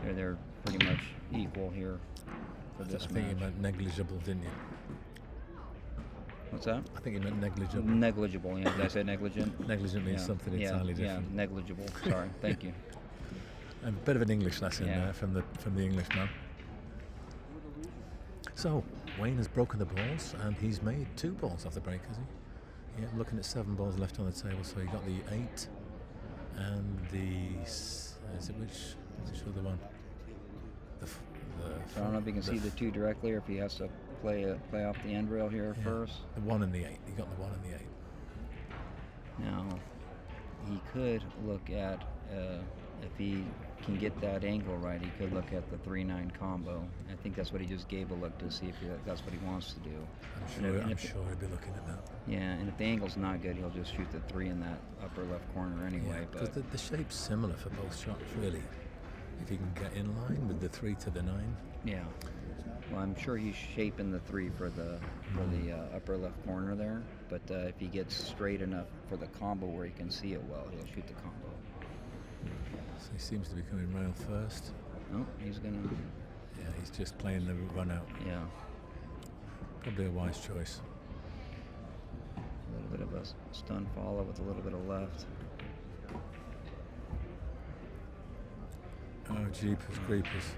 they're pretty much equal here for I this think you match. meant negligible, didn't you? What's that? I think you meant negligible. Negligible. Yeah. Did I say negligent? Negligent means something entirely different. Yeah, negligible. Sorry. Thank you. A bit of an English lesson Yeah. there from the Englishman. So Wayne has broken the balls and he's made 2 balls off the break, has he? Yeah, looking at 7 balls left on the table. So he got the 8 and the which other one? I don't know if you can see the 2 directly, or if he has to play off the end rail here first. The 1 and the 8. He got the 1 and the 8. Now, he could look at if he can get that angle right. He could look at the 3-9 combo. I think that's what he just gave a look to see if that's what he wants to do. I'm sure he'll be looking at that. Yeah, and if the angle's not good, he'll just shoot the 3 in that upper left corner anyway. Because But the shape's similar for both shots, really. If you can get in line with the 3 to the 9. yeah, well, I'm sure he's shaping the 3 for the upper left corner there. But if he gets straight enough for the combo where he can see it well, he'll shoot the combo. So he seems to be coming rail first. No, he's gonna. Yeah, he's just playing the run out. Yeah, Probably a wise choice. a little bit of a stun follow with a little bit of left. Oh, jeepers creepers.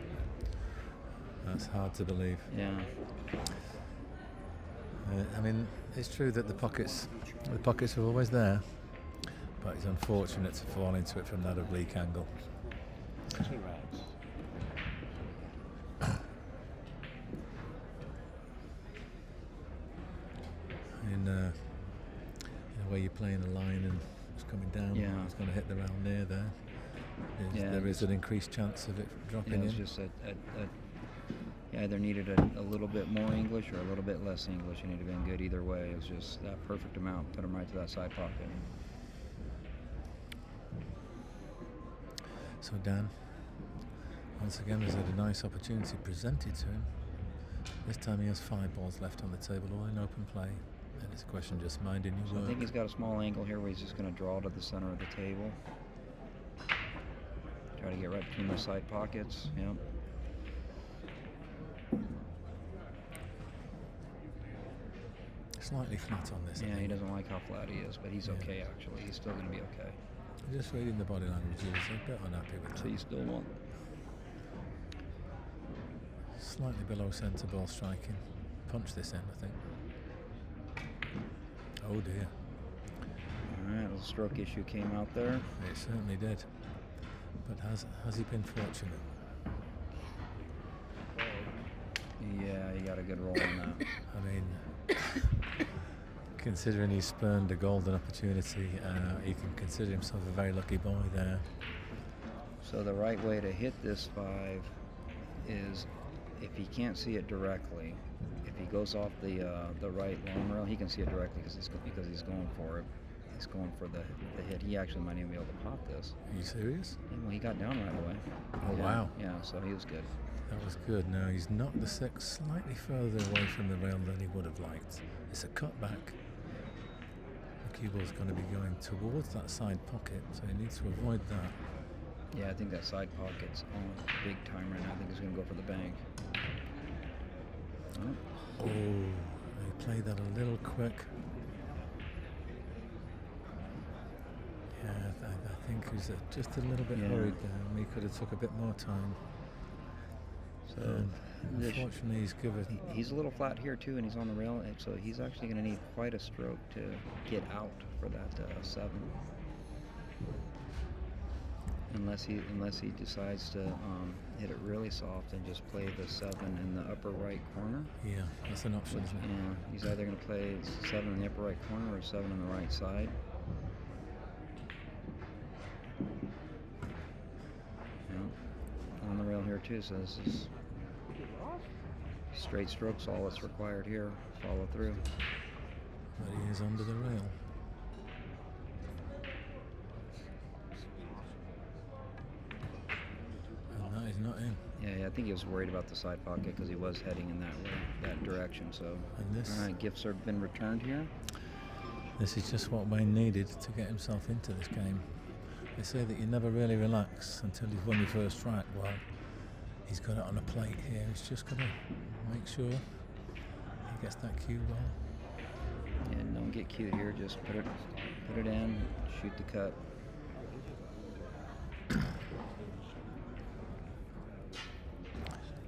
That's hard to believe. Yeah. I mean, it's true that the pockets are always there, but it's unfortunate to fall into it from that oblique angle. In a way, you're playing a line and it's coming down. Yeah. It's going to hit the round near there. Yeah, There is an increased chance of it dropping It's in. just you either needed a little bit more English or a little bit less English, and it'd have been good either way. It was just that perfect amount, put him right to that side pocket. So Dan, once again, has had a nice opportunity presented to him. This time he has 5 balls left on the table, all in open play. And it's a question just minding your So I work. think he's got a small angle here where he's just going to draw to the center of the table. Try to get right between those side pockets. Yep. Slightly flat on this. I Yeah, he think. doesn't like how flat he is, but he's okay actually. He's still going to be okay. Just reading the body language, he was a bit unhappy with that. So you still want. Slightly below centre ball striking. Punch this end, I think. Oh dear. All right, a little stroke issue came out there. It certainly did. But has he been fortunate? Yeah, he got a good roll on that. I mean, considering he spurned a golden opportunity, he can consider himself a very lucky boy there. So the right way to hit this 5 is, if he can't see it directly, if he goes off the right long rail, he can see it directly because he's going for it. He's going for the hit. He actually might even be able to pop this. Are you serious? Yeah, well, he got down right away. Oh, Yeah, wow. Yeah, so he was good. That was good. Now he's knocked the 6 slightly further away from the rail than he would have liked. It's a cutback. The cue ball's going to be going towards that side pocket, so he needs to avoid that. Yeah, I think that side pocket's on big time right now. I think he's going to go for the bank. Oh, they played that a little quick. Yeah, I think he's just a little bit hurried there. He could have took a bit more time. So unfortunately, he's a little flat here too, and he's on the rail, and so he's actually going to need quite a stroke to get out for that 7. Unless he decides to hit it really soft and just play the 7 in the upper right corner. Yeah, that's an option, isn't it? Yeah, he's either going to play 7 in the upper right corner or 7 on the right side. Yeah, on the rail here too, so this is straight strokes all that's required here. Follow through. But he is under the rail. And that is not in. Yeah, I think he was worried about the side pocket because he was heading in that direction. So, and this, all right, gifts have been returned here. This is just what Wayne needed to get himself into this game. They say that you never really relax until you've won your first track. Well, he's got it on a plate here. He's just got to make sure he gets that cue well. And don't get cute here. Just put it in, shoot the cut.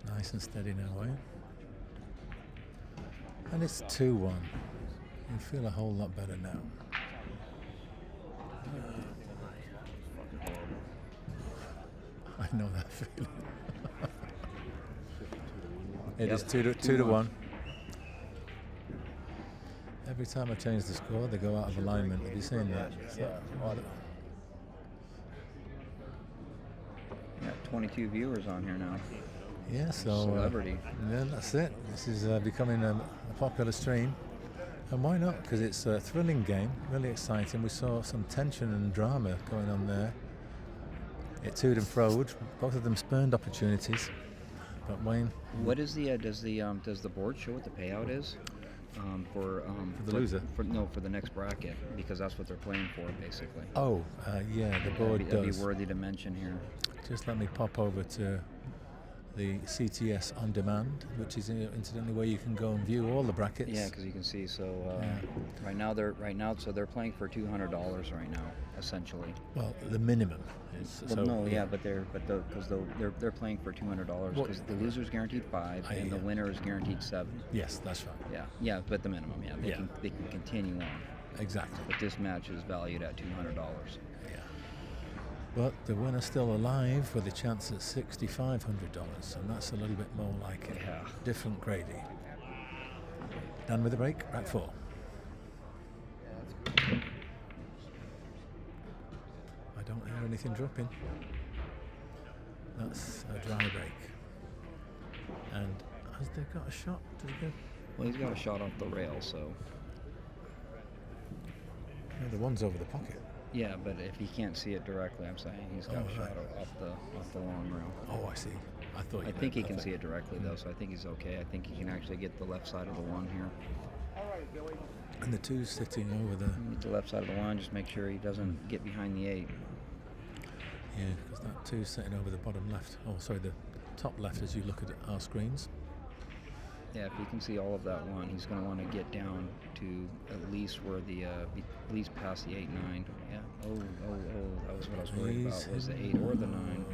Nice and steady now, Wayne. And it's 2-1. You feel a whole lot better now. I know that feeling. It is 2-1. Every time I change the score, they go out of alignment. Have you seen that? Got 22 viewers on here now. Yeah, so celebrity. Yeah, that's it. This is becoming a popular stream, and why not? Because it's a thrilling game, really exciting. We saw some tension and drama going on there. It toed and froed. Both of them spurned opportunities, but Wayne. What is the does the board show what the payout is for the loser? For the next bracket, because that's what they're playing for basically. Oh, yeah, the board does. That'd be worthy to mention here. Just let me pop over to the CTS on demand, which is incidentally where you can go and view all the brackets. Yeah, because you can see. So right now they're playing for $200 right now, essentially. Well, the minimum is. Well, so, no, yeah, but they're playing for $200 because the loser's guaranteed 5 and the winner is guaranteed 7. Yes, that's right. Yeah, but the minimum, they can continue on. Exactly. But this match is valued at $200. But the winner's still alive with a chance at $6,500, and that's a little bit more like it. Yeah. Different gravy. Done with the break, rack 4. I don't hear anything dropping. That's a dry break. And has they got a shot? Did he go? Well, he's got a shot off the rail, so. No, the one's over the pocket. Yeah, but if he can't see it directly, I'm saying he's got a shot off the long rail. Oh, I see. I think he can see it directly though, so I think he's okay. I think he can actually get the left side of the 1 here. And the 2's sitting over the. Get the left side of the 1. Just make sure he doesn't get behind the 8. Yeah, because that 2's sitting over the bottom left. Oh, sorry, the top left as you look at our screens. Yeah, if he can see all of that 1, he's going to want to get down to at least where at least past the 8-9. Yeah. Oh, that was what I was worried about. Was the 8 or the 9?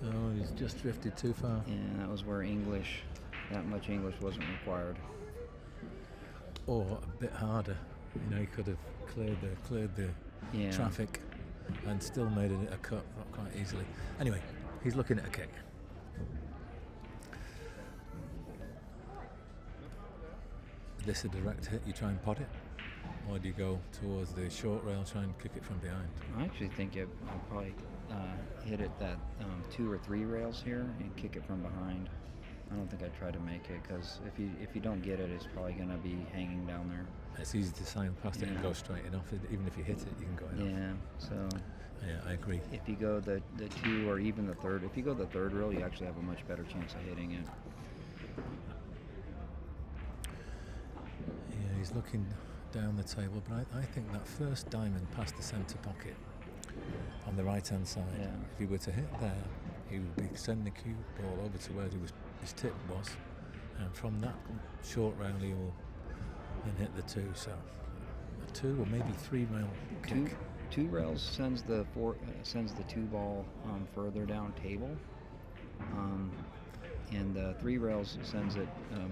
No, he's just drifted too far. Yeah, that was where that much English wasn't required. Or a bit harder. You know, he could have cleared the traffic and still made it a cut quite easily. Anyway, he's looking at a kick. This a direct hit, you try and pot it? Or do you go towards the short rail, try and kick it from behind? I actually think I'll probably hit it that 2 or 3 rails here and kick it from behind. I don't think I'd try to make it, because if you don't get it, it's probably going to be hanging down there. It's easy to sail past it and go straight enough. Even if you hit it, you can go enough. Yeah, so... Yeah, I agree. If you go the 2 or even the 3rd, if you go the 3rd rail, you actually have a much better chance of hitting it. Yeah, he's looking down the table, but I think that first diamond past the centre pocket on on the right-hand side. Yeah. If he were to hit there, he would be sending the cue ball over to where his tip was, and from that short rail he will then hit the 2. So a 2 or maybe 3 rail kick. Two rails sends the 2 ball further down table, and the 3 rails sends it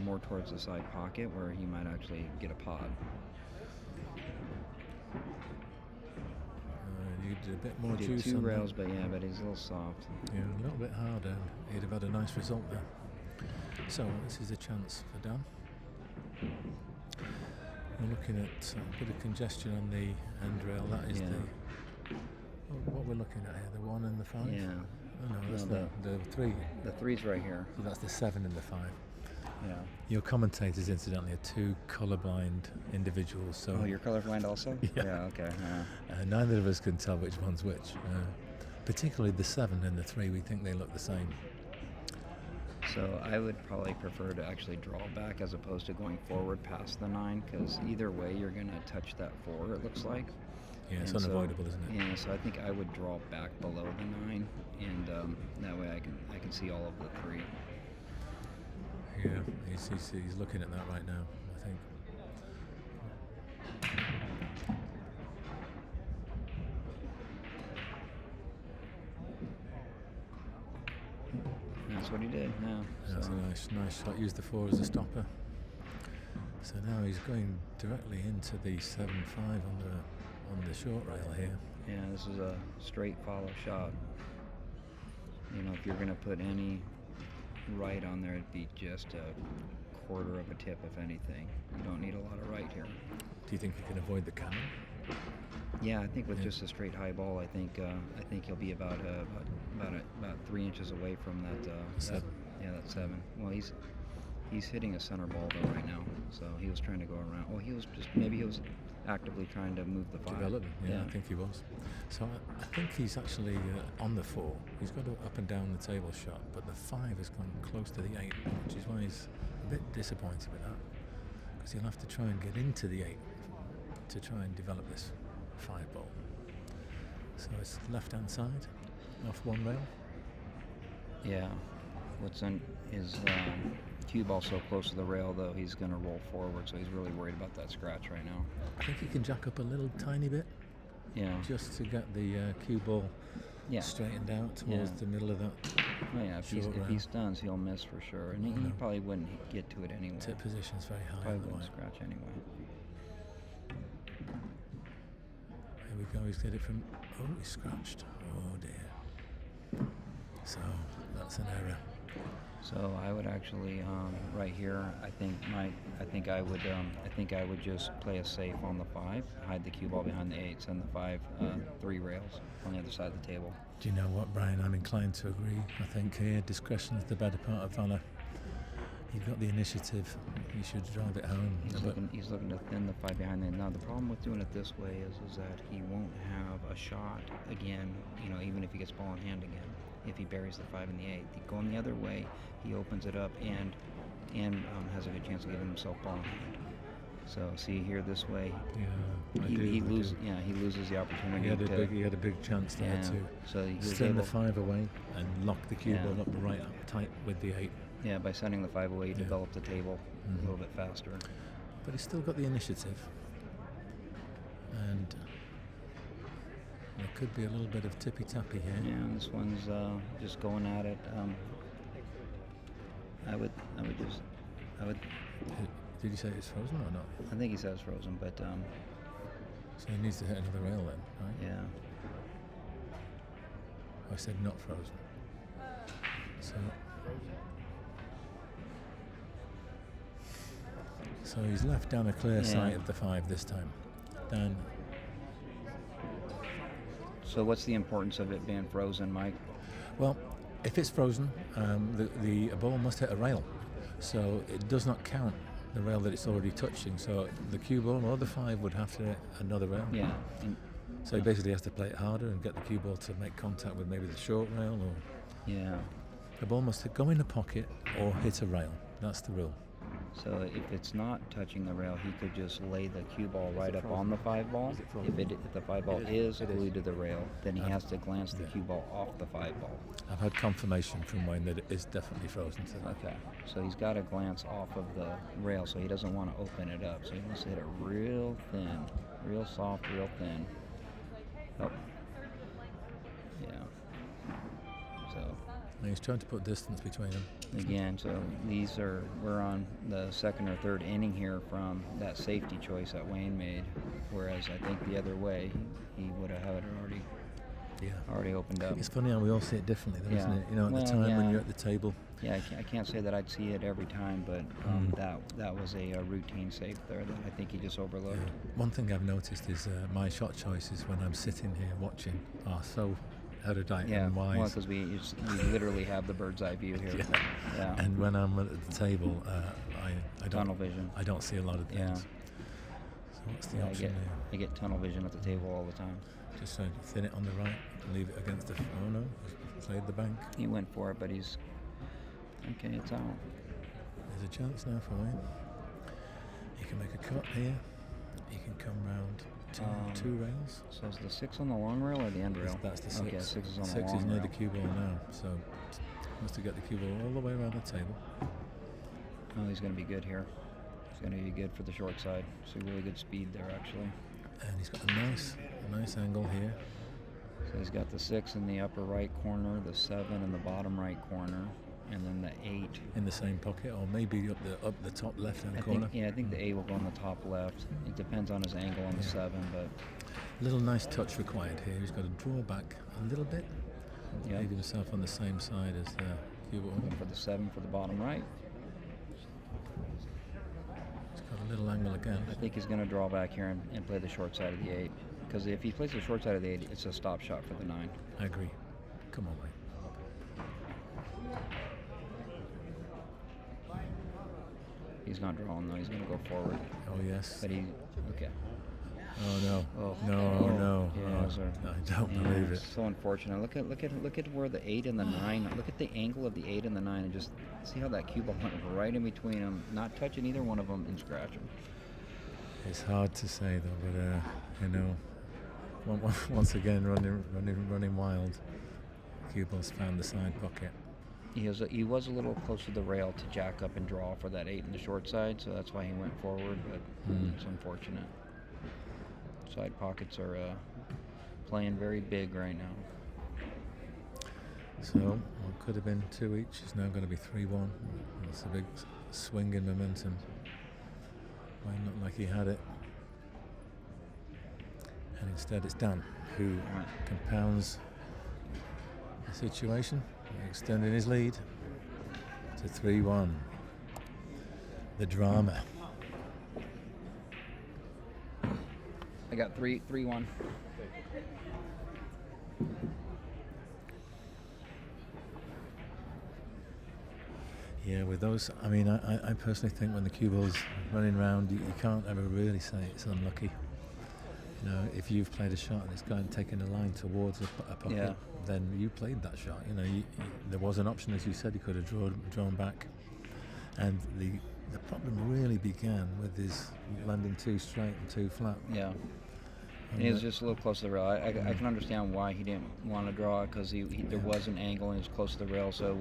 more towards the side pocket where he might actually get a pod. You did a bit more He juice did 2 on rails, that. but he's a little soft. Yeah, a little bit harder. He'd have had a nice result there. So this is a chance for Dan. We're looking at a bit of congestion on the end rail. That is what we're looking at here. The 1 and the 5. Yeah. Oh, no, that's No, the 3. The 3's right here. So that's the 7 and the 5. Yeah. Your commentators, incidentally, are 2 colourblind individuals. So Oh, you're colorblind also? Yeah. Okay. neither of us can tell which one's which. Particularly the 7 and the 3, we think they look the same. So I would probably prefer to actually draw back as opposed to going forward past the 9, because either way you're going to touch that 4, it looks like. Yeah, it's And unavoidable, isn't it? Yeah, so I think I would draw back below the 9, and that way I can see all of the 3. Yeah, he's looking at that right now, I think. That's what he did. Yeah. That's a nice shot. Use the 4 as a stopper. So now he's going directly into the 7-5 on the short rail here. Yeah, this is a straight follow shot. You know, if you're going to put any right on there, it'd be just a quarter of a tip, if anything. You don't need a lot of right here. Do you think you can avoid the cannon? Yeah, I think with just a straight high ball, I think he'll be about 3 inches away from that. 7. That 7. Well, he's hitting a center ball though right now, so he was trying to go around. Well, he was actively trying to move the 5. Development, yeah, I think he was. So I think he's actually on the 4. He's got up and down the table shot, but the 5 has gone close to the 8, which is why he's a bit disappointed with that, because he'll have to try and get into the 8 to try and develop this 5 ball. So it's left hand side, off 1 rail. Yeah. What's in his cue ball so close to the rail, though, he's going to roll forward, so he's really worried about that scratch right now. I think he can jack up a little tiny bit. Yeah. Just to get the cue ball straightened out towards the middle of that. Oh, yeah, if he stuns, he'll miss for sure. And he probably wouldn't get to it anyway. Tip position's very high. Probably wouldn't scratch anyway. Here we go, he's got it from... Oh, he's scratched. Oh, dear. So, that's an error. So I would actually, right here, I think I would just play a safe on the 5, hide the cue ball behind the 8, send the 5 3 rails on the other side of the table. Do you know what, Brian? I'm inclined to agree. I think here discretion is the better part of valour. You've got the initiative. You should drive it home. He's looking to thin the 5 behind the 8. Now the problem with doing it this way is that he won't have a shot again. You know, even if he gets ball in hand again. If he buries the 5 and the 8, going the other way, he opens it up and has a good chance of giving himself ball in hand. So see here this way, he loses the opportunity. He had a big chance there to so send the 5 away and lock the cue ball up right up tight with the 8. Yeah, by sending the 5 away, he developed the table a little bit faster. But he's still got the initiative, and there could be a little bit of tippy-tappy here. Yeah, this one's just going at it. I would. Did you say it's frozen or not? I think he says frozen, but. So he needs to hit another rail then, right? Yeah. I said not frozen. So he's left down a clear sight of the 5 this time. Dan. So what's the importance of it being frozen, Mike? Well, if it's frozen, the ball must hit a rail. So it does not count the rail that it's already touching. So the cue ball or the 5 would have to hit another rail. Yeah. So he basically has to play it harder and get the cue ball to make contact with maybe the short rail, or the ball must go in the pocket or hit a rail. That's the rule. So if it's not touching the rail, he could just lay the cue ball right up on the 5 ball. If the 5 ball is glued to the rail, then he has to glance the cue ball off the 5 ball. I've had confirmation from Wayne that it is definitely frozen to that. Okay, so he's got to glance off of the rail, so he doesn't want to open it up. So he wants to hit it real thin, real soft, real thin. Oh. Yeah. So. And he's trying to put distance between them. Again, so we're on the 2nd or 3rd inning here from that safety choice that Wayne made, whereas I think the other way he would have had it already opened up. It's funny how we all see it differently, though, isn't it? You know, at the time when you're at the table. Yeah, I can't say that I'd see it every time, but that was a routine save there that I think he just overlooked. Yeah. One thing I've noticed is my shot choices when I'm sitting here watching are so erudite and wise. Well, because we literally have the bird's eye view here. Yeah. And when I'm at the table, I don't tunnel vision. I don't see a lot of things. Yeah. So what's the option there? I get tunnel vision at the table all the time. Just thin it on the right, leave it against the. Oh no, played the bank. He went for it, but he's okay. It's out. There's a chance now for Wayne. He can make a cut here. He can come round two rails. So is the 6 on the long rail or the end rail? That's the 6. Okay, 6 is on the 6 long is near rail. the cue ball now, so wants to get the cue ball all the way around the table. Oh, he's going to be good here. He's going to be good for the short side. So really good speed there, actually. And he's got a nice angle here. So he's got the 6 in the upper right corner, the 7 in the bottom right corner, and then the 8 in the same pocket, or maybe up the top left-hand corner. I think the 8 will go on the top left. It depends on his angle on the 7, but little nice touch required here. He's got to draw back a little bit. Leave himself on the same side as the cue ball. For the 7 for the bottom right. He's got a little angle again. I think he's going to draw back here and play the short side of the 8. Because if he plays the short side of the 8, it's a stop shot for the 9. I agree. Come on, Wayne. He's not drawing though. He's going to go forward. Oh yes. But okay. Oh no. Oh No. Yeah, I don't believe it. So unfortunate. Look at where the 8 and the 9. Look at the angle of the 8 and the 9, and just see how that cue ball went right in between them, not touching either one of them, and scratch them. It's hard to say though, but you know, once again running wild. Cue ball's found the side pocket. He was a little close to the rail to jack up and draw for that 8 in the short side, so that's why he went forward, but it's unfortunate. Side pockets are playing very big right now. So what could have been 2 each is now going to be 3-1. That's a big swing in momentum. Wayne looked like he had it. And instead it's Dan who compounds the situation, extending his lead to 3-1. The drama. I got 3-1. Yeah, with those, I mean, I personally think when the cue ball's running round, you can't ever really say it's unlucky. You know, if you've played a shot and it's gone taking a line towards a pocket, then you played that shot. You know, there was an option, as you said, he could have drawn back. And the problem really began with his landing 2 straight and 2 flat. Yeah. And he was just a little close to the rail. I can understand why he didn't want to draw it, because there was an angle and he was close to the rail, so it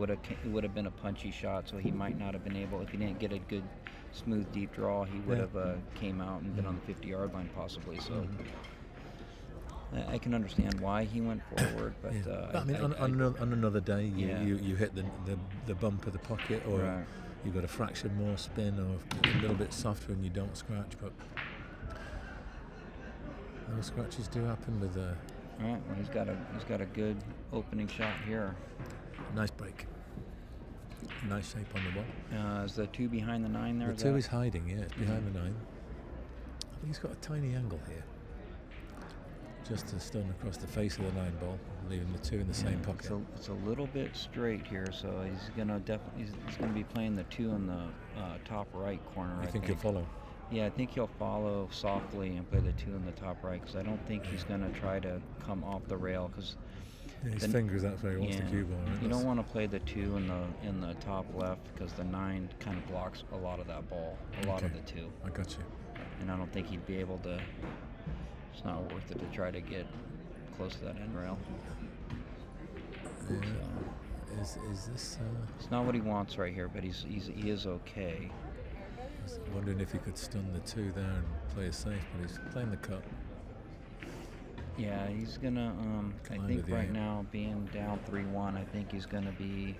would have been a punchy shot. So he might not have been able, if he didn't get a good, smooth, deep draw, he would have came out and been on the 50-yard line possibly. So I can understand why he went forward, but I mean, on another day, you hit the bump of the pocket, or you've got a fraction more spin, or a little bit softer, and you don't scratch, but. Those scratches do happen with All right, well, he's got a good opening shot here. Nice break. Nice shape on the ball. Is the 2 behind the 9 there? The 2 is hiding, yeah, it's behind the 9. I think he's got a tiny angle here. Just to stun across the face of the 9 ball, leaving the 2 in the same pocket. So it's a little bit straight here, so he's gonna be playing the 2 in the top right corner. I think he'll follow. Yeah, I think he'll follow softly and play the 2 in the top right, because I don't think he's going to try to come off the rail, because Yeah, his fingers, that's where he wants the cue ball. Right? You don't want to play the 2 in the top left because the 9 kind of blocks a lot of that ball, a lot of the 2. I got you. And I don't think he'd be able to. It's not worth it to try to get close to that end rail. Yeah. Is this? It's not what he wants right here, but he is okay. I was wondering if he could stun the 2 there and play it safe, but he's playing the cut. Yeah, he's gonna. I think right now, being down 3-1, I think he's gonna be.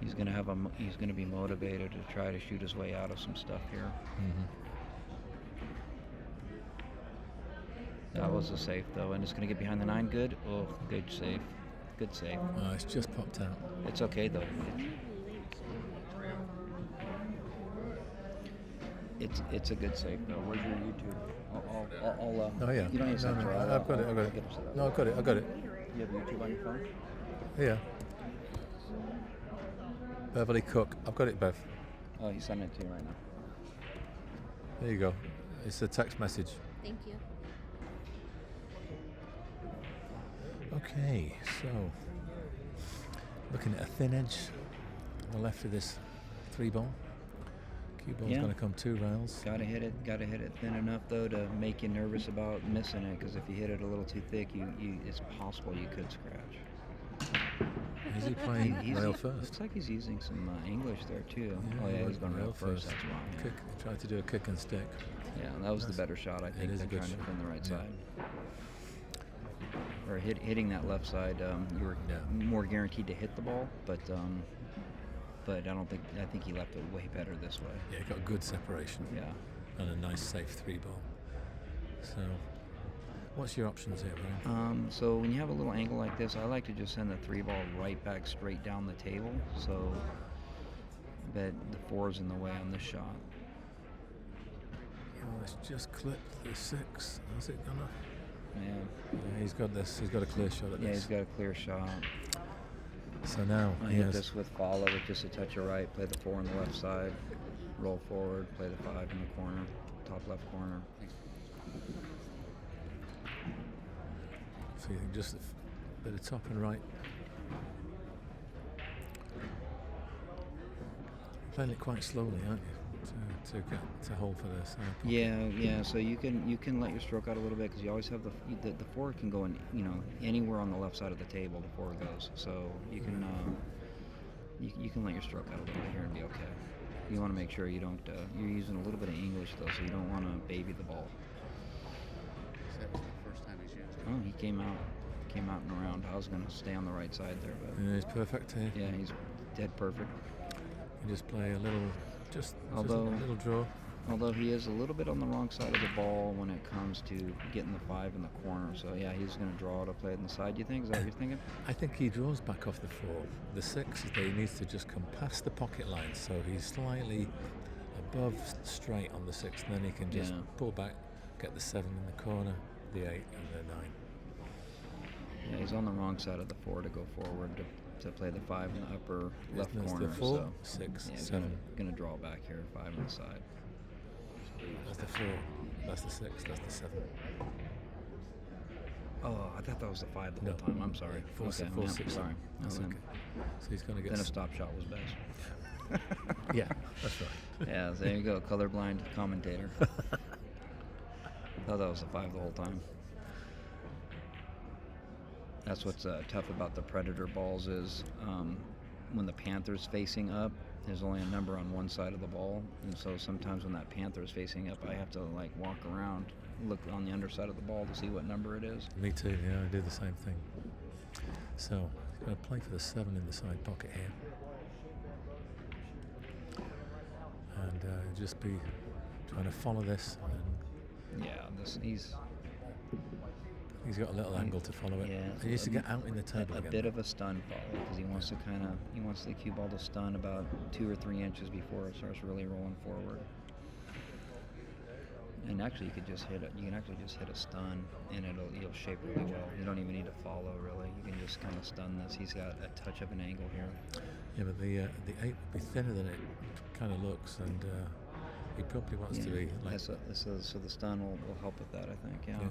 He's gonna be motivated to try to shoot his way out of some stuff here. That was a safe though, and it's gonna get behind the 9. Good. Oh, good save. Good save. It's just popped out. It's okay though. It's a good save though. Where's your YouTube? I'll oh yeah. You don't need to no, I've got it. No, I've got it. You have YouTube on your phone? Yeah. Beverly Cook. I've got it, Bev. Oh, he's sending it to you right now. There you go. It's a text message. Thank you. Okay, so looking at a thin edge on the left of this 3 ball. Cue ball's going to come 2 rails. Gotta hit it thin enough though to make you nervous about missing it, because if you hit it a little too thick, it's possible you could scratch. Is he playing rail first? Looks like he's using some English there too. Yeah, He's going rail first. That's wrong. Yeah. Kick, tried to do a kick and stick. Yeah, that was the better shot, I think, than trying to pin the right side. Or hitting that left side, you were more guaranteed to hit the ball, but I think he left it way better this way. Yeah, he got good separation. Yeah. And a nice safe 3 ball. So, what's your options here, Brian? So when you have a little angle like this, I like to just send the 3 ball right back straight down the table, so that the 4 is in the way on this shot. Oh, it's just clipped the 6. Is it gonna? Yeah, he's got this. He's got a clear shot at this. Yeah, he's got a clear shot. So now I hit this with follow with just a touch of right, play the 4 on the left side, roll forward, play the 5 in the corner, top left corner. So you think just a bit of top and right. Playing it quite slowly, aren't you? To get to hold for this. Yeah. So you can let your stroke out a little bit, because you always have the 4 can go in anywhere on the left side of the table. The 4 goes, so you can you can let your stroke out a little bit here and be okay. You want to make sure you don't. You're using a little bit of English though, so you don't want to baby the ball. That was the first time he's used it. Oh, he came out and around. I was going to stay on the right side there, but yeah, he's perfect here. Yeah, he's dead perfect. You just play a little. Just a little draw. Although he is a little bit on the wrong side of the ball when it comes to getting the 5 in the corner. So yeah, he's going to draw to play it on the side. Do you think? Is that what you're thinking? I think he draws back off the 4. The 6 is that he needs to just come past the pocket line, so he's slightly above straight on the 6, and then he can just pull back, get the 7 in the corner, the 8 and the 9. Yeah, he's on the wrong side of the 4 to go forward to play the 5 in the upper left corner. The 4, so 6, he's 7. Going to draw back here, 5 on the side. That's the 4. That's the 6. That's the 7. Oh, I thought that was the 5 the whole time. I'm sorry. 4, 6. Sorry. That's okay. So he's going to get. Then a stop shot was best. Yeah, that's right. Yeah, so there you go, colorblind commentator. I thought that was the 5 the whole time. That's what's tough about the Predator balls is when the Panther's facing up, there's only a number on one side of the ball, and so sometimes when that Panther's facing up, I have to like walk around, look on the underside of the ball to see what number it is. Me too, yeah, I do the same thing. So, he's going to play for the 7 in the side pocket here. And just be trying to follow this. And yeah, he's got a little angle to follow it. Yeah, he needs to get out in the table a again. bit of a stun follow, because he wants the cue ball to stun about 2 or 3 inches before it starts really rolling forward. And actually, you can actually just hit a stun, and you'll shape really well. You don't even need to follow really. You can just kind of stun this. He's got a touch of an angle here. Yeah, but the 8 will be thinner than it kind of looks, and he probably wants to be like. So the stun will help with that, I think. Yeah.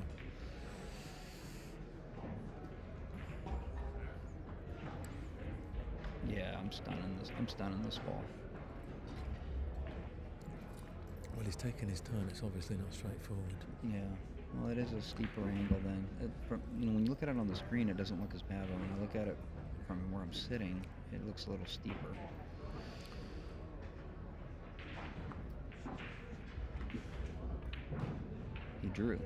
I'm stunning this ball. Well, he's taking his time. It's obviously not straightforward. Yeah. Well, it is a steeper angle then. When you look at it on the screen, it doesn't look as bad, but when I look at it from where I'm sitting, it looks a little steeper. He drew.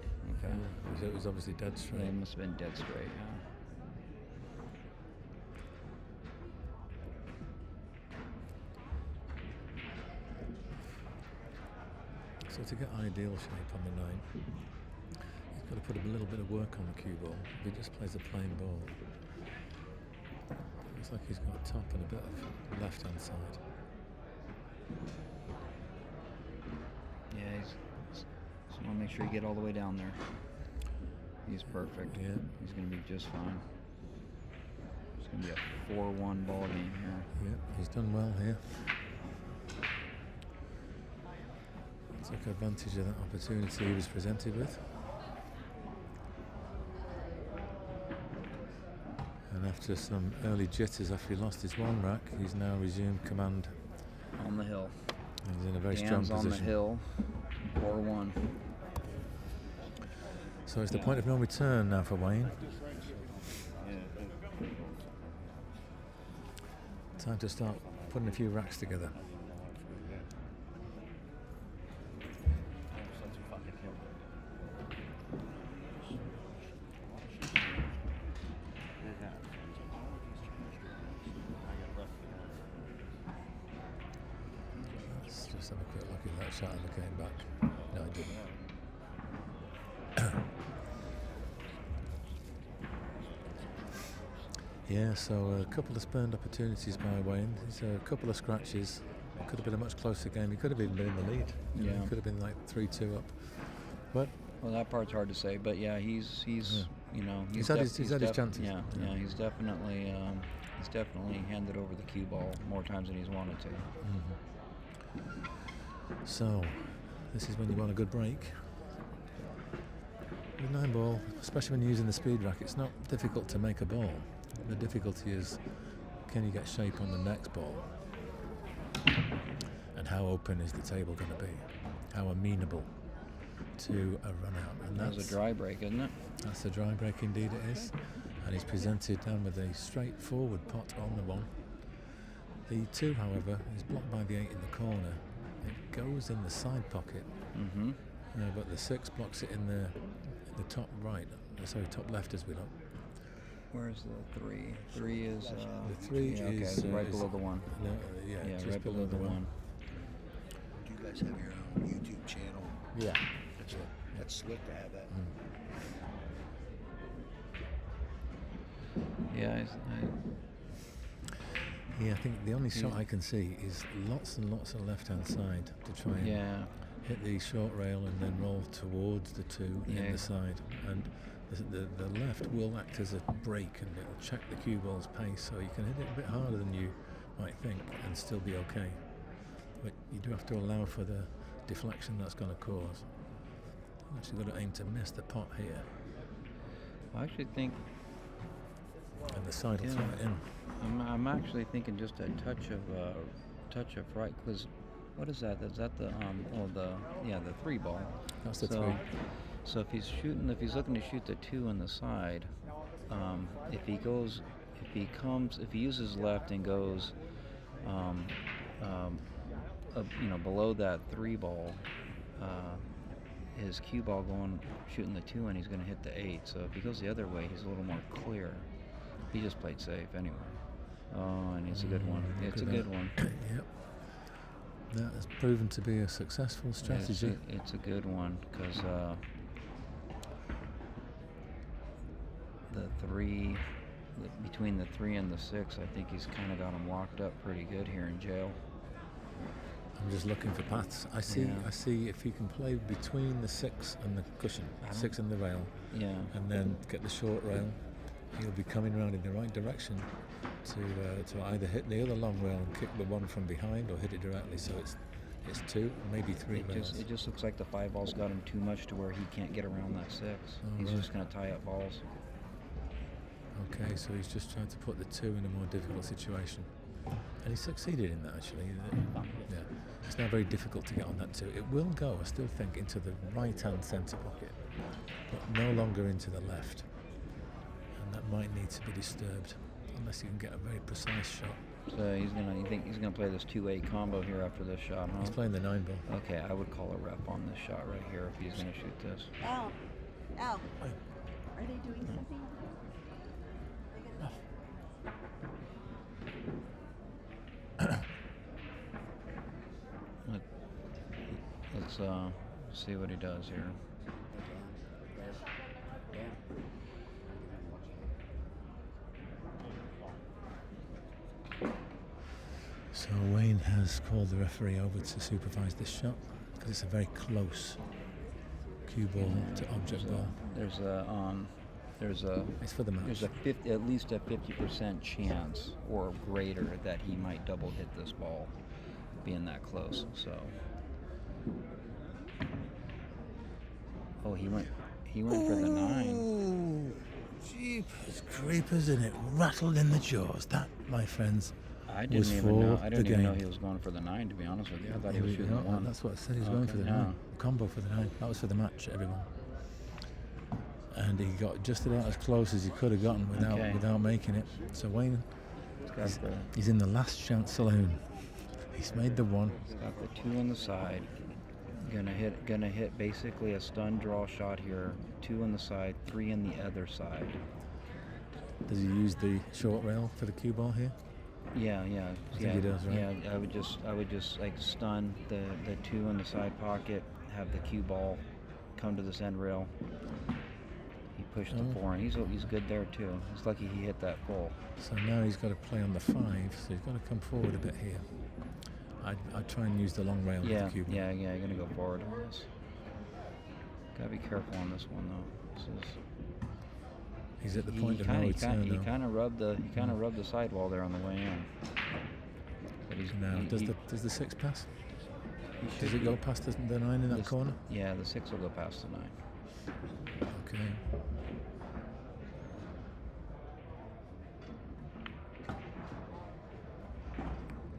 Okay. So it was obviously dead straight. Yeah, it must have been dead straight, yeah. So to get ideal shape on the 9, he's got to put a little bit of work on the cue ball. If he just plays a plain ball, looks like he's got a top and a bit of left-hand side. Yeah, just want to make sure you get all the way down there. He's perfect. Yeah. He's going to be just fine. It's going to be a 4-1 ball game here. Yeah, he's done well here. Took advantage of that opportunity he was presented with. And after some early jitters after he lost his 1 rack, he's now resumed command. On the hill. He's in a very Dan's strong on position. the hill. 4-1. So it's the point of no return now for Wayne. Time to start putting a few racks together. Let's just have a quick look at that shot and the game back. No, I didn't. Yeah, so a couple of spurned opportunities by Wayne. There's a couple of scratches. It could have been a much closer game. He could have even been in the lead. Yeah. It could have been like 3-2 up. But well, that part's hard to say, but yeah, he's you know, He's had his chances. Yeah, he's definitely handed over the cue ball more times than he's wanted to. Mm-hmm. So this is when you want a good break. With 9 ball, especially when you're using the speed rack, it's not difficult to make a ball. The difficulty is, can you get shape on the next ball? And how open is the table going to be? How amenable to a run out? And That's a dry break, isn't it? That's a dry break indeed it is. And he's presented down with a straightforward pot on the 1. The 2, however, is blocked by the 8 in the corner. It goes in the side pocket. Mm-hmm. But the 6 blocks it in the top right. Sorry, top left as we look. Where's the 3? 3 is The 3 is right below the 1. No, yeah, just right below the 1. Do you guys have your own YouTube channel? Yeah. That's slick to have that. Yeah, I think the only shot I can see is lots and lots of left-hand side to try and hit the short rail and then roll towards the 2 in the side. And the left will act as a brake and it'll check the cue ball's pace, so you can hit it a bit harder than you might think and still be okay. But you do have to allow for the deflection that's going to cause. You've actually got to aim to miss the pot here. I actually think. And the side will throw it in. I'm actually thinking just a touch of right, because what is that? Is that the the 3 ball? That's the 3. So if he's looking to shoot the 2 on the side, if he uses left and goes, below that 3 ball, his cue ball shooting the 2 and he's going to hit the 8. So if he goes the other way, he's a little more clear. He just played safe anyway. Oh, and it's a good one. It's a good one. Yep. That has proven to be a successful strategy. It's a good one because the 3, between the 3 and the 6, I think he's kind of got him locked up pretty good here in jail. I'm just looking for paths. I see if he can play between the 6 and the cushion, 6 and the rail, and then get the short rail, he'll be coming around in the right direction to either hit the other long rail and kick the 1 from behind or hit it directly. So it's 2, maybe 3 rails. It just looks like the 5 ball's got him too much to where he can't get around that 6. He's just going to tie up balls. Okay, so he's just trying to put the 2 in a more difficult situation. And he succeeded in that, actually. Yeah. It's now very difficult to get on that too. It will go, I still think, into the right-hand centre pocket, but no longer into the left. And that might need to be disturbed, unless you can get a very precise shot. So you think he's gonna play this 2-8 combo here after this shot, huh? He's playing the 9 ball. Okay, I would call a rep on this shot right here if he's gonna shoot this. Al, are they doing something? Let's see what he does here. So Wayne has called the referee over to supervise this shot because it's a very close cue ball to object ball. It's for the match. There's at least a 50% chance or greater that he might double hit this ball, being that close. So, he went for the 9. Jeepers creepers, and it rattled in the jaws. That, my friends, I didn't even know he was going for the 9. To be honest with you, I thought he was shooting the 1. That's what I said. He was going for the 9. Combo for the 9. That was for the match, everyone. And he got just about as close as he could have gotten without making it. So Wayne, he's in the last chance saloon. He's made the 1. He's got the 2 on the side. Gonna hit basically a stun draw shot here. 2 on the side, 3 on the other side. Does he use the short rail for the cue ball here? Yeah. I think he does, right? Yeah, I would just like stun the 2 in the side pocket, have the cue ball come to this end rail. He pushed the 4, and he's good there too. It's lucky he hit that full. So now he's got to play on the 5, so he's got to come forward a bit here. I'd try and use the long rail with the cue ball. Yeah, you're gonna go forward on this. Gotta be careful on this one though. He's at the point of no return. He kind of rubbed the sidewall there on the way in. But he's now. Does the 6 pass? Does it go past the 9 in that corner? Yeah, the 6 will go past the 9. Okay.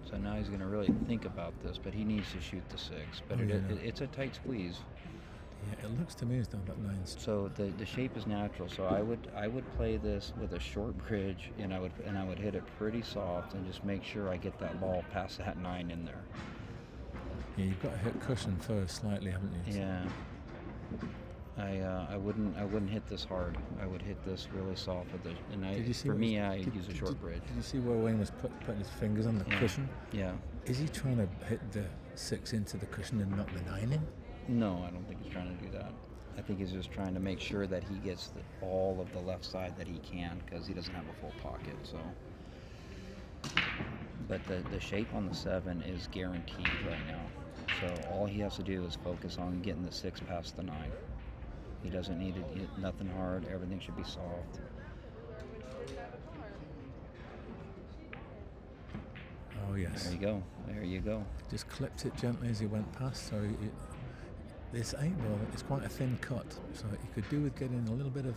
So now he's going to really think about this, but he needs to shoot the 6. But it's a tight squeeze. Yeah, it looks to me as though that 9's. So the shape is natural. So I would play this with a short bridge, and I would hit it pretty soft, and just make sure I get that ball past that 9 in there. Yeah, you've got to hit cushion first slightly, haven't you? Yeah. I wouldn't hit this hard. I would hit this really soft with it. And I'd use a short bridge. Did you see where Wayne was putting his fingers on the cushion? Yeah. Is he trying to hit the 6 into the cushion and knock the 9 in? No, I don't think he's trying to do that. I think he's just trying to make sure that he gets all of the left side that he can, because he doesn't have a full pocket. So, but the shape on the 7 is guaranteed right now. So all he has to do is focus on getting the 6 past the 9. He doesn't need to hit nothing hard. Everything should be soft. Oh yes. There you go. There you go. Just clipped it gently as he went past. So this 8 ball is quite a thin cut. So you could do with getting a little bit of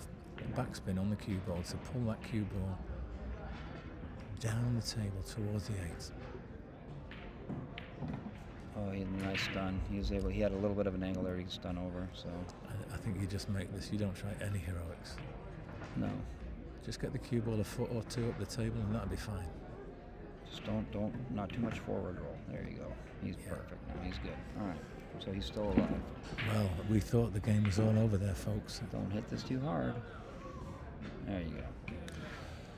backspin on the cue ball to pull that cue ball down the table towards the 8. Oh, he had a nice stun. He had a little bit of an angle there he could stun over, so. I think you just make this, you don't try any heroics. No. Just get the cue ball a foot or 2 up the table and that'll be fine. Just not too much forward roll. There you go. He's perfect now. He's good. All right. So he's still alive. Well, we thought the game was all over there, folks. Don't hit this too hard. There you go.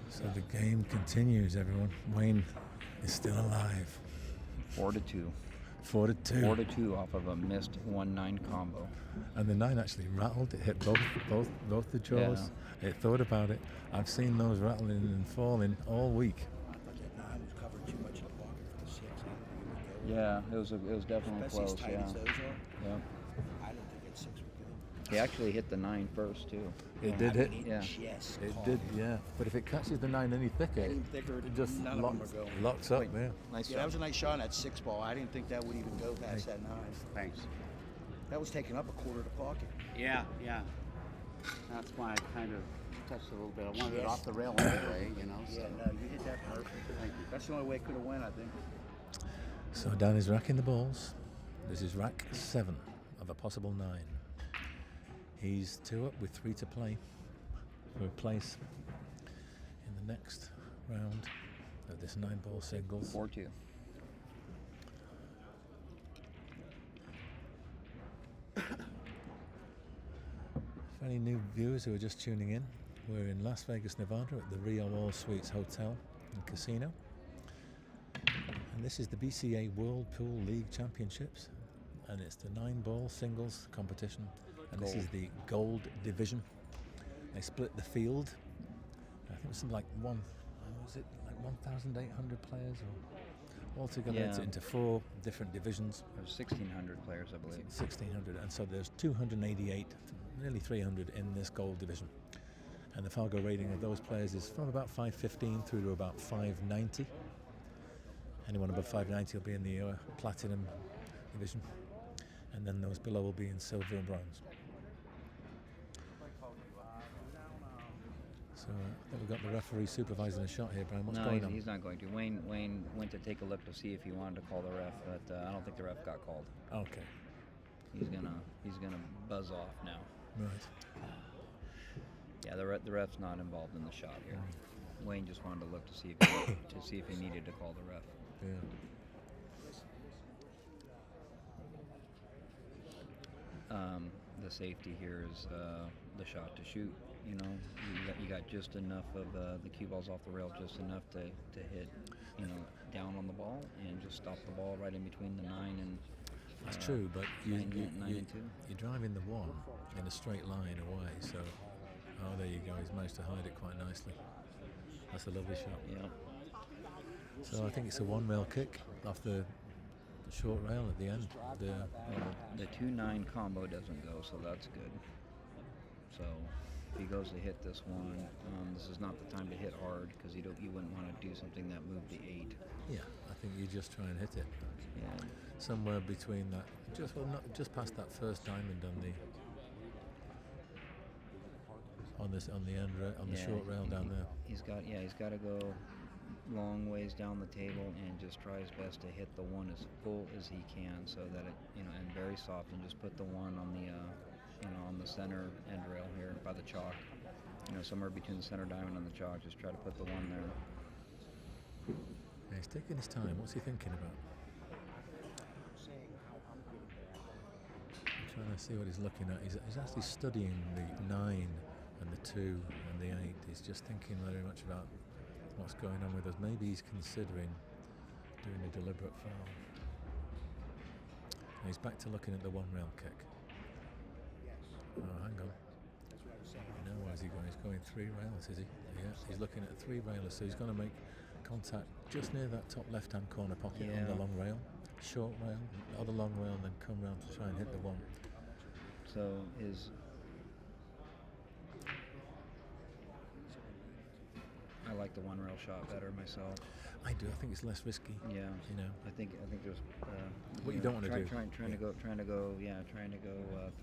So the game continues, everyone. Wayne is still alive. 4-2. 4-2. 4-2 off of a missed 1-9 combo. And the 9 actually rattled. It hit both the jaws. Yeah. It thought about it. I've seen those rattling and falling all week. I thought that 9 was covering too much in the pocket for the 6. Yeah, it was definitely close. Especially as tight as those are. Yeah. I didn't think that 6 would go. He actually hit the 9 first too. It did hit. Yeah. It did, yeah. But if it catches the 9 any thicker, it just none of them are going. locks up there. Nice Yeah, that was a nice shot on that 6 ball. I didn't think that would even go past that 9. Thanks. That was taking up a quarter of the pocket. Yeah. That's why I kind of touched a little bit. I wanted it off the rail anyway, you know. So. Yeah, no, you hit that perfect. Thank you. That's the only way it could have went, I think. So Dan is racking the balls. This is rack 7 of a possible 9. He's 2 up with 3 to play for a place in the next round of this 9-ball singles. 4-2. For any new viewers who are just tuning in, we're in Las Vegas, Nevada at the Rio All Suites Hotel and Casino. And this is the BCA World Pool League Championships. And it's the 9-ball singles competition. And this is the gold division. They split the field. I think it was something like 1,800 players or altogether it's into 4 different divisions. There's 1,600 players, I believe. 1,600, and so there's 288, nearly 300 in this gold division. And the Fargo rating of those players is from about 515 through to about 590. Anyone above 590 will be in the platinum division, and then those below will be in silver and bronze. So I think we've got the referee supervising the shot here, Brian. What's going on? No, he's not going to. Wayne went to take a look to see if he wanted to call the ref, but I don't think the ref got called. Okay. He's gonna buzz off now. Right. Yeah, the ref's not involved in the shot here. Wayne just wanted to look to see if he needed to call the ref. Yeah. The safety here is the shot to shoot. You know, you got just enough of the cue balls off the rail, just enough to hit, you know, down on the ball and just stop the ball right in between the 9 and. That's true, but you're 9 and 2. driving the 1 in a straight line away. So, there you go. He's managed to hide it quite nicely. That's a lovely shot. Yeah. So I think it's a 1-rail kick off the short rail at the end. The 2-9 combo doesn't go, so that's good. So if he goes to hit this one, this is not the time to hit hard because you wouldn't want to do something that moved the 8. Yeah, I think you just try and hit it. Yeah. Somewhere between that, just past that first diamond on the short rail down there. He's got to go long ways down the table and just try his best to hit the 1 as full as he can, so that it, you know, and very soft, and just put the 1 on the on the center end rail here by the chalk. You know, somewhere between the center diamond and the chalk. Just try to put the 1 there. Yeah, he's taking his time. What's he thinking about? I'm trying to see what he's looking at. He's actually studying the 9 and the 2 and the 8. He's just thinking very much about what's going on with us. Maybe he's considering doing a deliberate foul. And he's back to looking at the 1-rail kick. Oh, hang on. No, where's he going? He's going 3 rails, is he? Yeah, he's looking at a 3-railer, so he's going to make contact just near that top left-hand corner pocket on the long rail. Short rail, other long rail, and then come round to try and hit the 1. So I like the 1-rail shot better myself. I do. I think it's less risky. Yeah. You know. I think there's what you don't want to do. Trying to go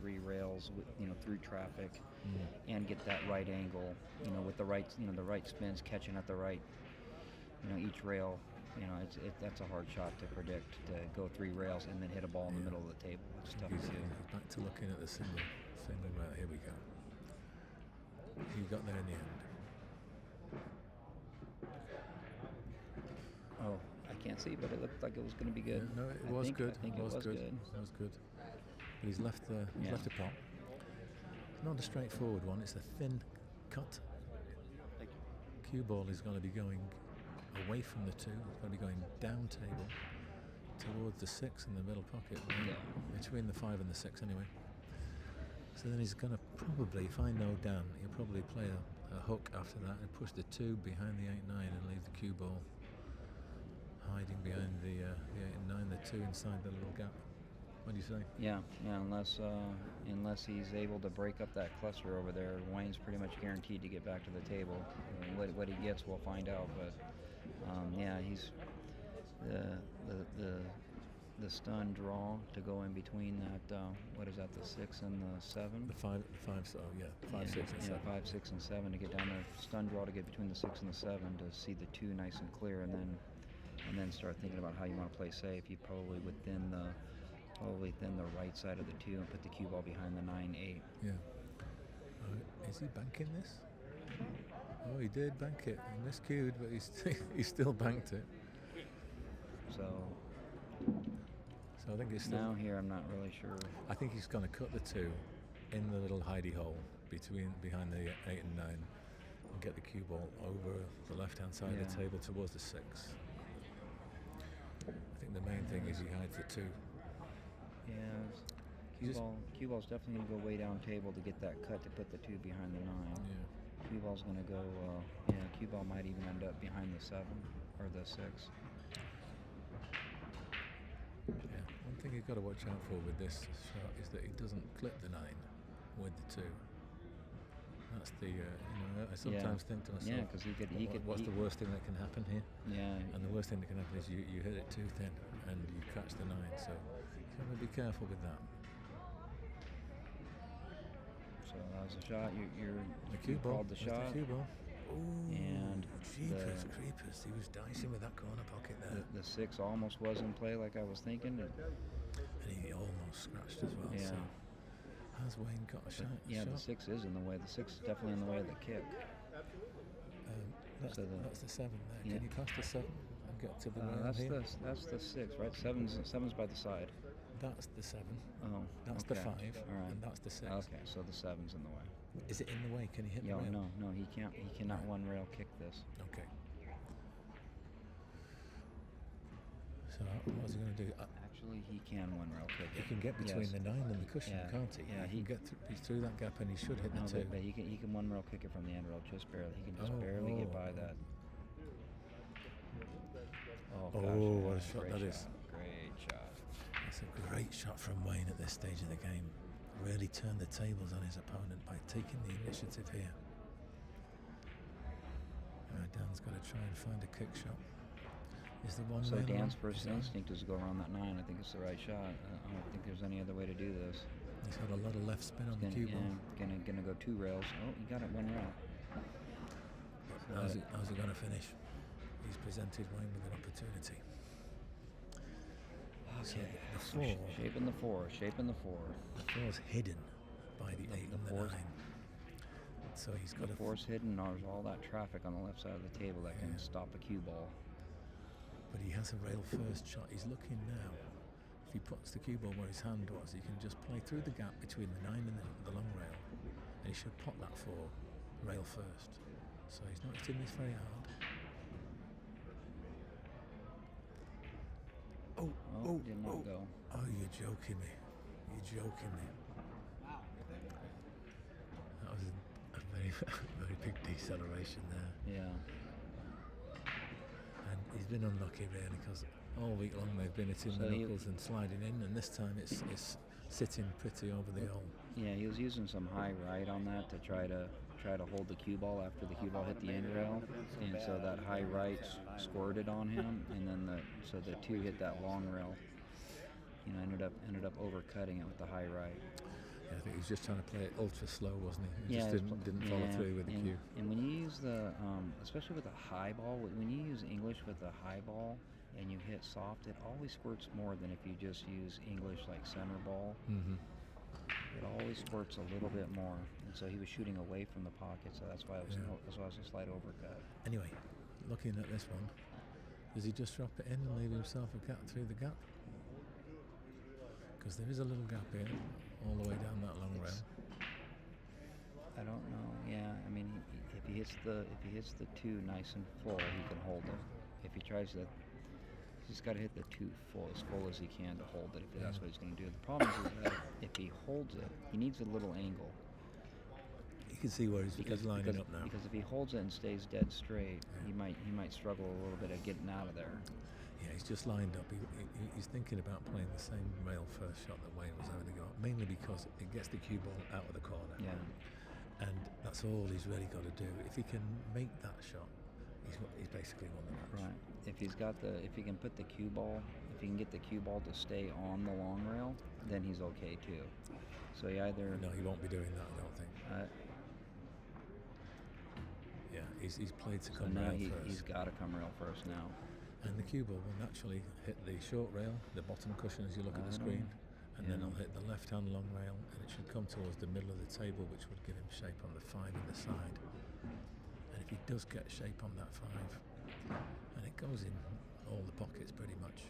3 rails with, you know, through traffic, and get that right angle. You know, with the right spins, catching at the right. You know, each rail. You know, that's a hard shot to predict. To go 3 rails and then hit a ball in the middle of the table. It's tough to do. Back to looking at the single rail. Here we go. He got there in the end. Oh, I can't see, but it looked like it was going to be good. Yeah, no, it was good. I think it was good. It was good. But he's left a pot. It's not a straightforward one. It's a thin cut. Cue ball is going to be going away from the 2. It's going to be going down table towards the 6 in the middle pocket. Between the 5 and the 6 anyway. So then he's going to probably, if I know Dan, he'll probably play a hook after that and push the 2 behind the 8-9 and leave the cue ball hiding behind the 8-9, the 2 inside the little gap. What do you say? Yeah. Unless he's able to break up that cluster over there, Wayne's pretty much guaranteed to get back to the table. What he gets, we'll find out. But he's the the stun draw to go in between that. What is that? The 6 and the 7. The five. So yeah, 5, 6, and 7. 5, 6, and 7 to get down there. Stun draw to get between the 6 and the 7 to see the 2 nice and clear, and then start thinking about how you want to play safe. You probably within the right side of the 2 and put the cue ball behind the 9, 8. Yeah. Is he banking this? Oh, he did bank it. He miscued, but he still banked it. So I think it's still. now here I'm not really sure. I think he's going to cut the 2 in the little hidey hole behind the 8 and 9 and get the cue ball over the left-hand side of the table towards the 6. I think the main thing is he hides the 2. Yeah, cue ball's definitely going to go way down table to get that cut to put the 2 behind the 9. Yeah. Cue ball's going to go, cue ball might even end up behind the 7 or the 6. Yeah. One thing you've got to watch out for with this shot is that he doesn't clip the 9 with the 2. That's the, I sometimes think to myself, yeah, because what's the worst thing that can happen here? Yeah. And the worst thing that can happen is you hit it too thin and you catch the 9. So you got to be careful with that. So that was a shot. You're the cue ball. Called the shot. The cue ball. Ooh, and jeepers creepers. He was dicing with that corner pocket there. The 6 almost was in play like I was thinking. And he almost scratched as well. Yeah. So has Wayne got a shot? Yeah, the 6 is in the way. The 6 is definitely in the way of the kick. That's the 7 there. Yeah. Can you pass the 7 and get to the rail here? That's the 6, right? 7's by the side. That's the 7. Oh, that's okay. the 5. All right. And that's the 6. Okay, so the 7's in the way. Is it in the way? Can he hit the rail? No, he can't. He cannot one rail kick this. Okay. So what's he going to do? Actually, he can one rail kick it. He can get between the 9 and the cushion, can't he? Yeah, he can get he's through that gap and he should hit the 2. But he can one rail kick it from the end rail just barely. He can just barely get by that. Oh, gosh, what a shot that is. Great shot. That's a great shot from Wayne at this stage of the game. Really turned the tables on his opponent by taking the initiative here. Dan's got to try and find a kick shot. Is the one so rail Dan's on? first instinct is to go around that 9. I think it's the right shot. I don't think there's any other way to do this. He's got a lot of left spin on the cue ball. Gonna go 2 rails. Oh, he got it 1 rail. How's he going to finish? He's presented Wayne with an opportunity. Okay. So the 4. Shaping the 4. The 4's hidden by the 8 and the 9. So he's got the 4's hidden. There's all that traffic on the left side of the table that can stop a cue ball. But he has a rail first shot. He's looking now. If he puts the cue ball where his hand was, he can just play through the gap between the 9 and the long rail, and he should pot that 4 rail first. So he's not hitting this very hard. Did not go. Oh, you're joking me. That was a very, very big deceleration there. Yeah. And he's been unlucky really because all week long they've been hitting the knuckles and sliding in, and this time it's sitting pretty over the hole. Yeah, he was using some high right on that to try to hold the cue ball after the cue ball hit the end rail, and so that high right squirted on him, and then the 2 hit that long rail. Ended up overcutting it with the high right. Yeah, I think he was just trying to play it ultra slow, wasn't he? He Yeah, just didn't follow through with the cue. And when you use the, especially with the high ball, when you use English with the high ball and you hit soft, it always squirts more than if you just use English like center ball. Mm-hmm. It always squirts a little bit more, and so he was shooting away from the pocket, so that's why it was a slight overcut. Anyway, looking at this one, does he just drop it in and leave himself a gap through the gap? Because there is a little gap here, all the way down that long rail. I don't know. Yeah, I mean, if he hits the 2 nice and full, he can hold it. If he tries to, he's got to hit the 2 as full as he can to hold it. If that's what he's going to do. The problem is that if he holds it, he needs a little angle. You can see where he's lining up now. Because if he holds it and stays dead straight, he might struggle a little bit at getting out of there. Yeah, he's just lined up. He's thinking about playing the same rail first shot that Wayne was having to go at, mainly because it gets the cue ball out of the corner. Yeah. And that's all he's really got to do. If he can make that shot he's basically won the match. Right. If he can put the cue ball, if he can get the cue ball to stay on the long rail, then he's okay too. So he either. No, he won't be doing that, I don't think. Yeah, he's played to come rail first. He's got to come rail first now. And the cue ball will naturally hit the short rail, the bottom cushion as you look at the screen, and then it'll hit the left-hand long rail, and it should come towards the middle of the table, which would give him shape on the 5 in the side. And if he does get shape on that 5, and it goes in all the pockets pretty much,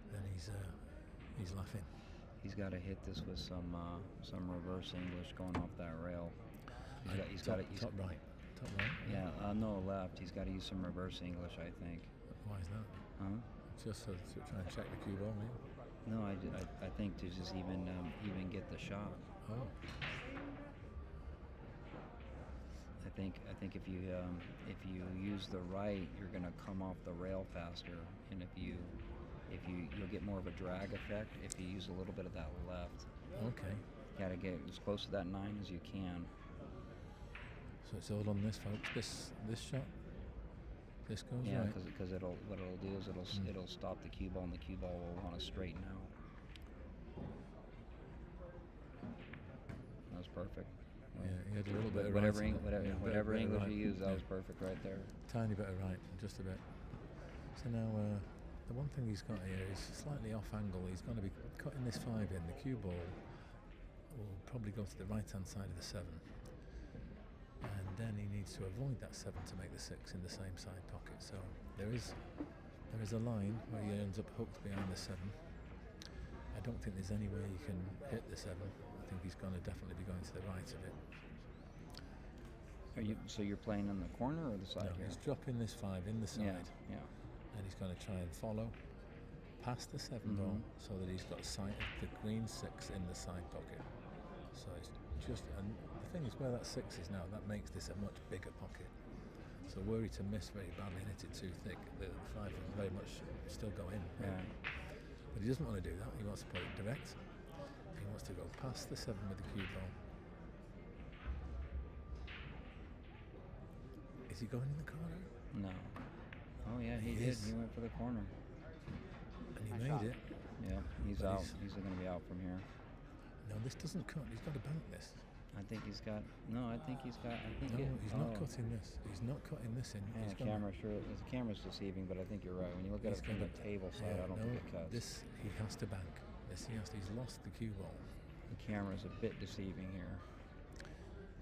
then he's laughing. He's got to hit this with some reverse English going off that rail. He's got to top right. Top right? Yeah, no, left. He's got to use some reverse English, I think. Why is that? Huh? Just to try and check the cue ball, maybe? No, I think to just even get the shot. Oh. I think if you use the right, you're going to come off the rail faster, and you'll get more of a drag effect if you use a little bit of that left. Okay. You got to get as close to that 9 as you can. So it's all on this, folks. This shot. This goes yeah, right. because what it'll do is it'll stop the cue ball, and the cue ball will want to straighten out. That was perfect. Yeah, he had a little bit of whatever right. Whatever English right. you use, that was perfect right there. Tiny bit of right, just a bit. So now the one thing he's got here is slightly off angle. He's going to be cutting this 5 in. The cue ball will probably go to the right-hand side of the 7. And then he needs to avoid that 7 to make the 6 in the same side pocket. So there is a line where he ends up hooked behind the 7. I don't think there's any way he can hit the 7. I think he's going to definitely be going to the right of it. So you're playing on the corner or the side? No, here? he's dropping this 5 in the side. Yeah. And he's going to try and follow past the 7 ball so that he's got sight of the green 6 in the side pocket. So it's just, and the thing is where that 6 is now, that makes this a much bigger pocket. So were he to miss very badly and hit it too thick, the 5 will very much still go in. Yeah. But he doesn't want to do that. He wants to put it direct. He wants to go past the 7 with the cue ball. Is he going in the corner? No. Oh yeah, he did. He went for the corner. And he made it. Yeah, he's out. He's going to be out from here. No, this doesn't cut. He's got to bank this. I think he's got. No, I think he's got. He's not cutting this. He's not cutting this in. Yeah, the camera's deceiving, but I think you're right. When you look at it from the table side, I don't think it cuts. This he has to bank. He's lost the cue ball. The camera's a bit deceiving here.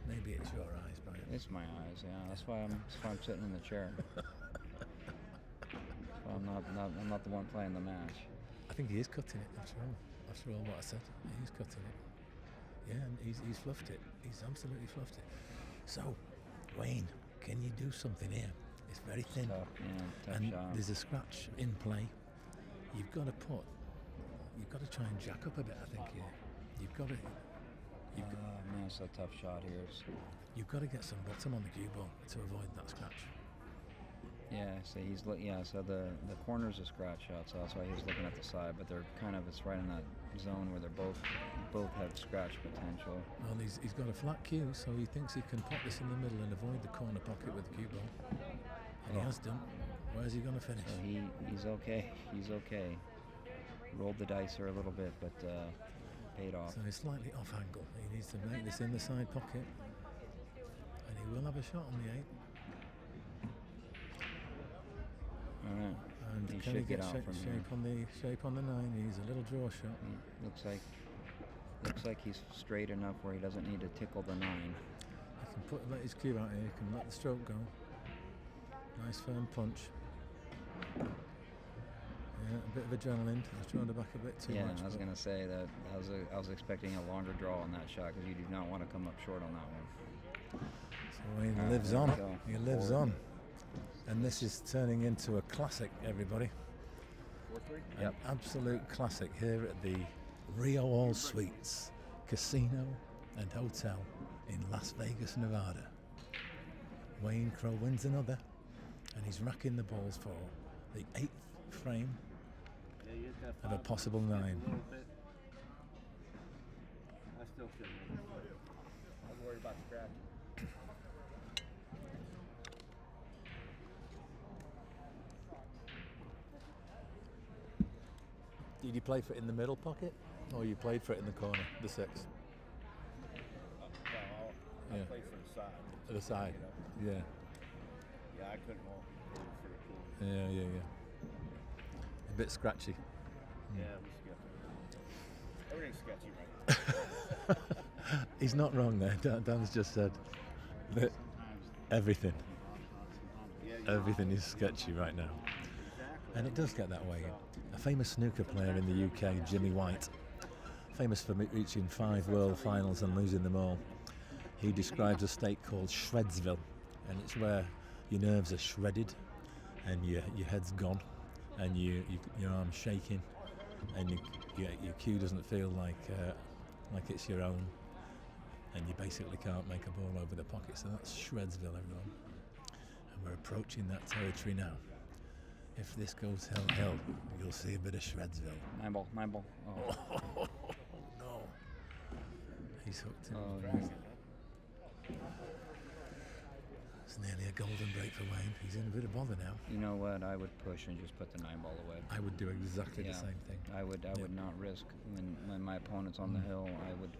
Maybe it's your eyes, Brian. It's my eyes. Yeah, that's why I'm sitting in the chair. I'm not the one playing the match. I think he is cutting it after all what I said. He is cutting it. Yeah, and he's fluffed it. He's absolutely fluffed it. So, Wayne, can you do something here? It's very thin. Tough and shot. There's a scratch in play. You've got to try and jack up a bit, I think, here. Man, it's a tough shot here. You've got to get some bottom on the cue ball to avoid that scratch. Yeah, so so the corner's a scratch shot, so that's why he's looking at the side, but it's right in that zone where they're both have scratch potential. Well, he's got a flat cue, so he thinks he can pop this in the middle and avoid the corner pocket with the cue ball. And he has done. Where's he going to finish? So he's okay. He's okay. Rolled the dice here a little bit, but paid off. So he's slightly off angle. He needs to make this in the side pocket, and he will have a shot on the 8. All right. And he can should he get out from shape on the 9? He's a little draw shot. Looks like he's straight enough where he doesn't need to tickle the 9. He can let his cue out here. He can let the stroke go. Nice firm punch. Yeah, a bit of adrenaline. I was trying to back a bit too much. Yeah, I was going to say that I was expecting a longer draw on that shot because you do not want to come up short on that one. So he lives on. He lives on. And this is turning into a classic, everybody. An absolute classic here at the Rio All Suites Casino and Hotel in Las Vegas, Nevada. Wayne Crow wins another, and he's racking the balls for the 8th frame of a possible 9. I still shouldn't. I'm worried about scratch. play for it in the middle pocket, or you played for it in the corner, the 6? Well, I Yeah. played for the side. The side. Yeah. Yeah, I couldn't hold for the pool. Yeah. A bit scratchy. Yeah, it was sketchy. Everything's sketchy right now. He's not wrong there. Dan's just said that everything is sketchy right now. And it does get that way. A famous snooker player in the UK, Jimmy White, famous for reaching 5 world finals and losing them all, he describes a state called Shredsville, and it's where your nerves are shredded and your head's gone and your arm's shaking and your cue doesn't feel like it's your own, and you basically can't make a ball over the pocket. So that's Shredsville, everyone. And we're approaching that territory now. If this goes hell, you'll see a bit of Shredsville. 9 ball. Oh, No. He's hooked him. oh no. It's nearly a golden break for Wayne. He's in a bit of bother now. You know what? I would push and just put the 9 ball away. I would do exactly the same thing. I would not risk when my opponent's on the hill.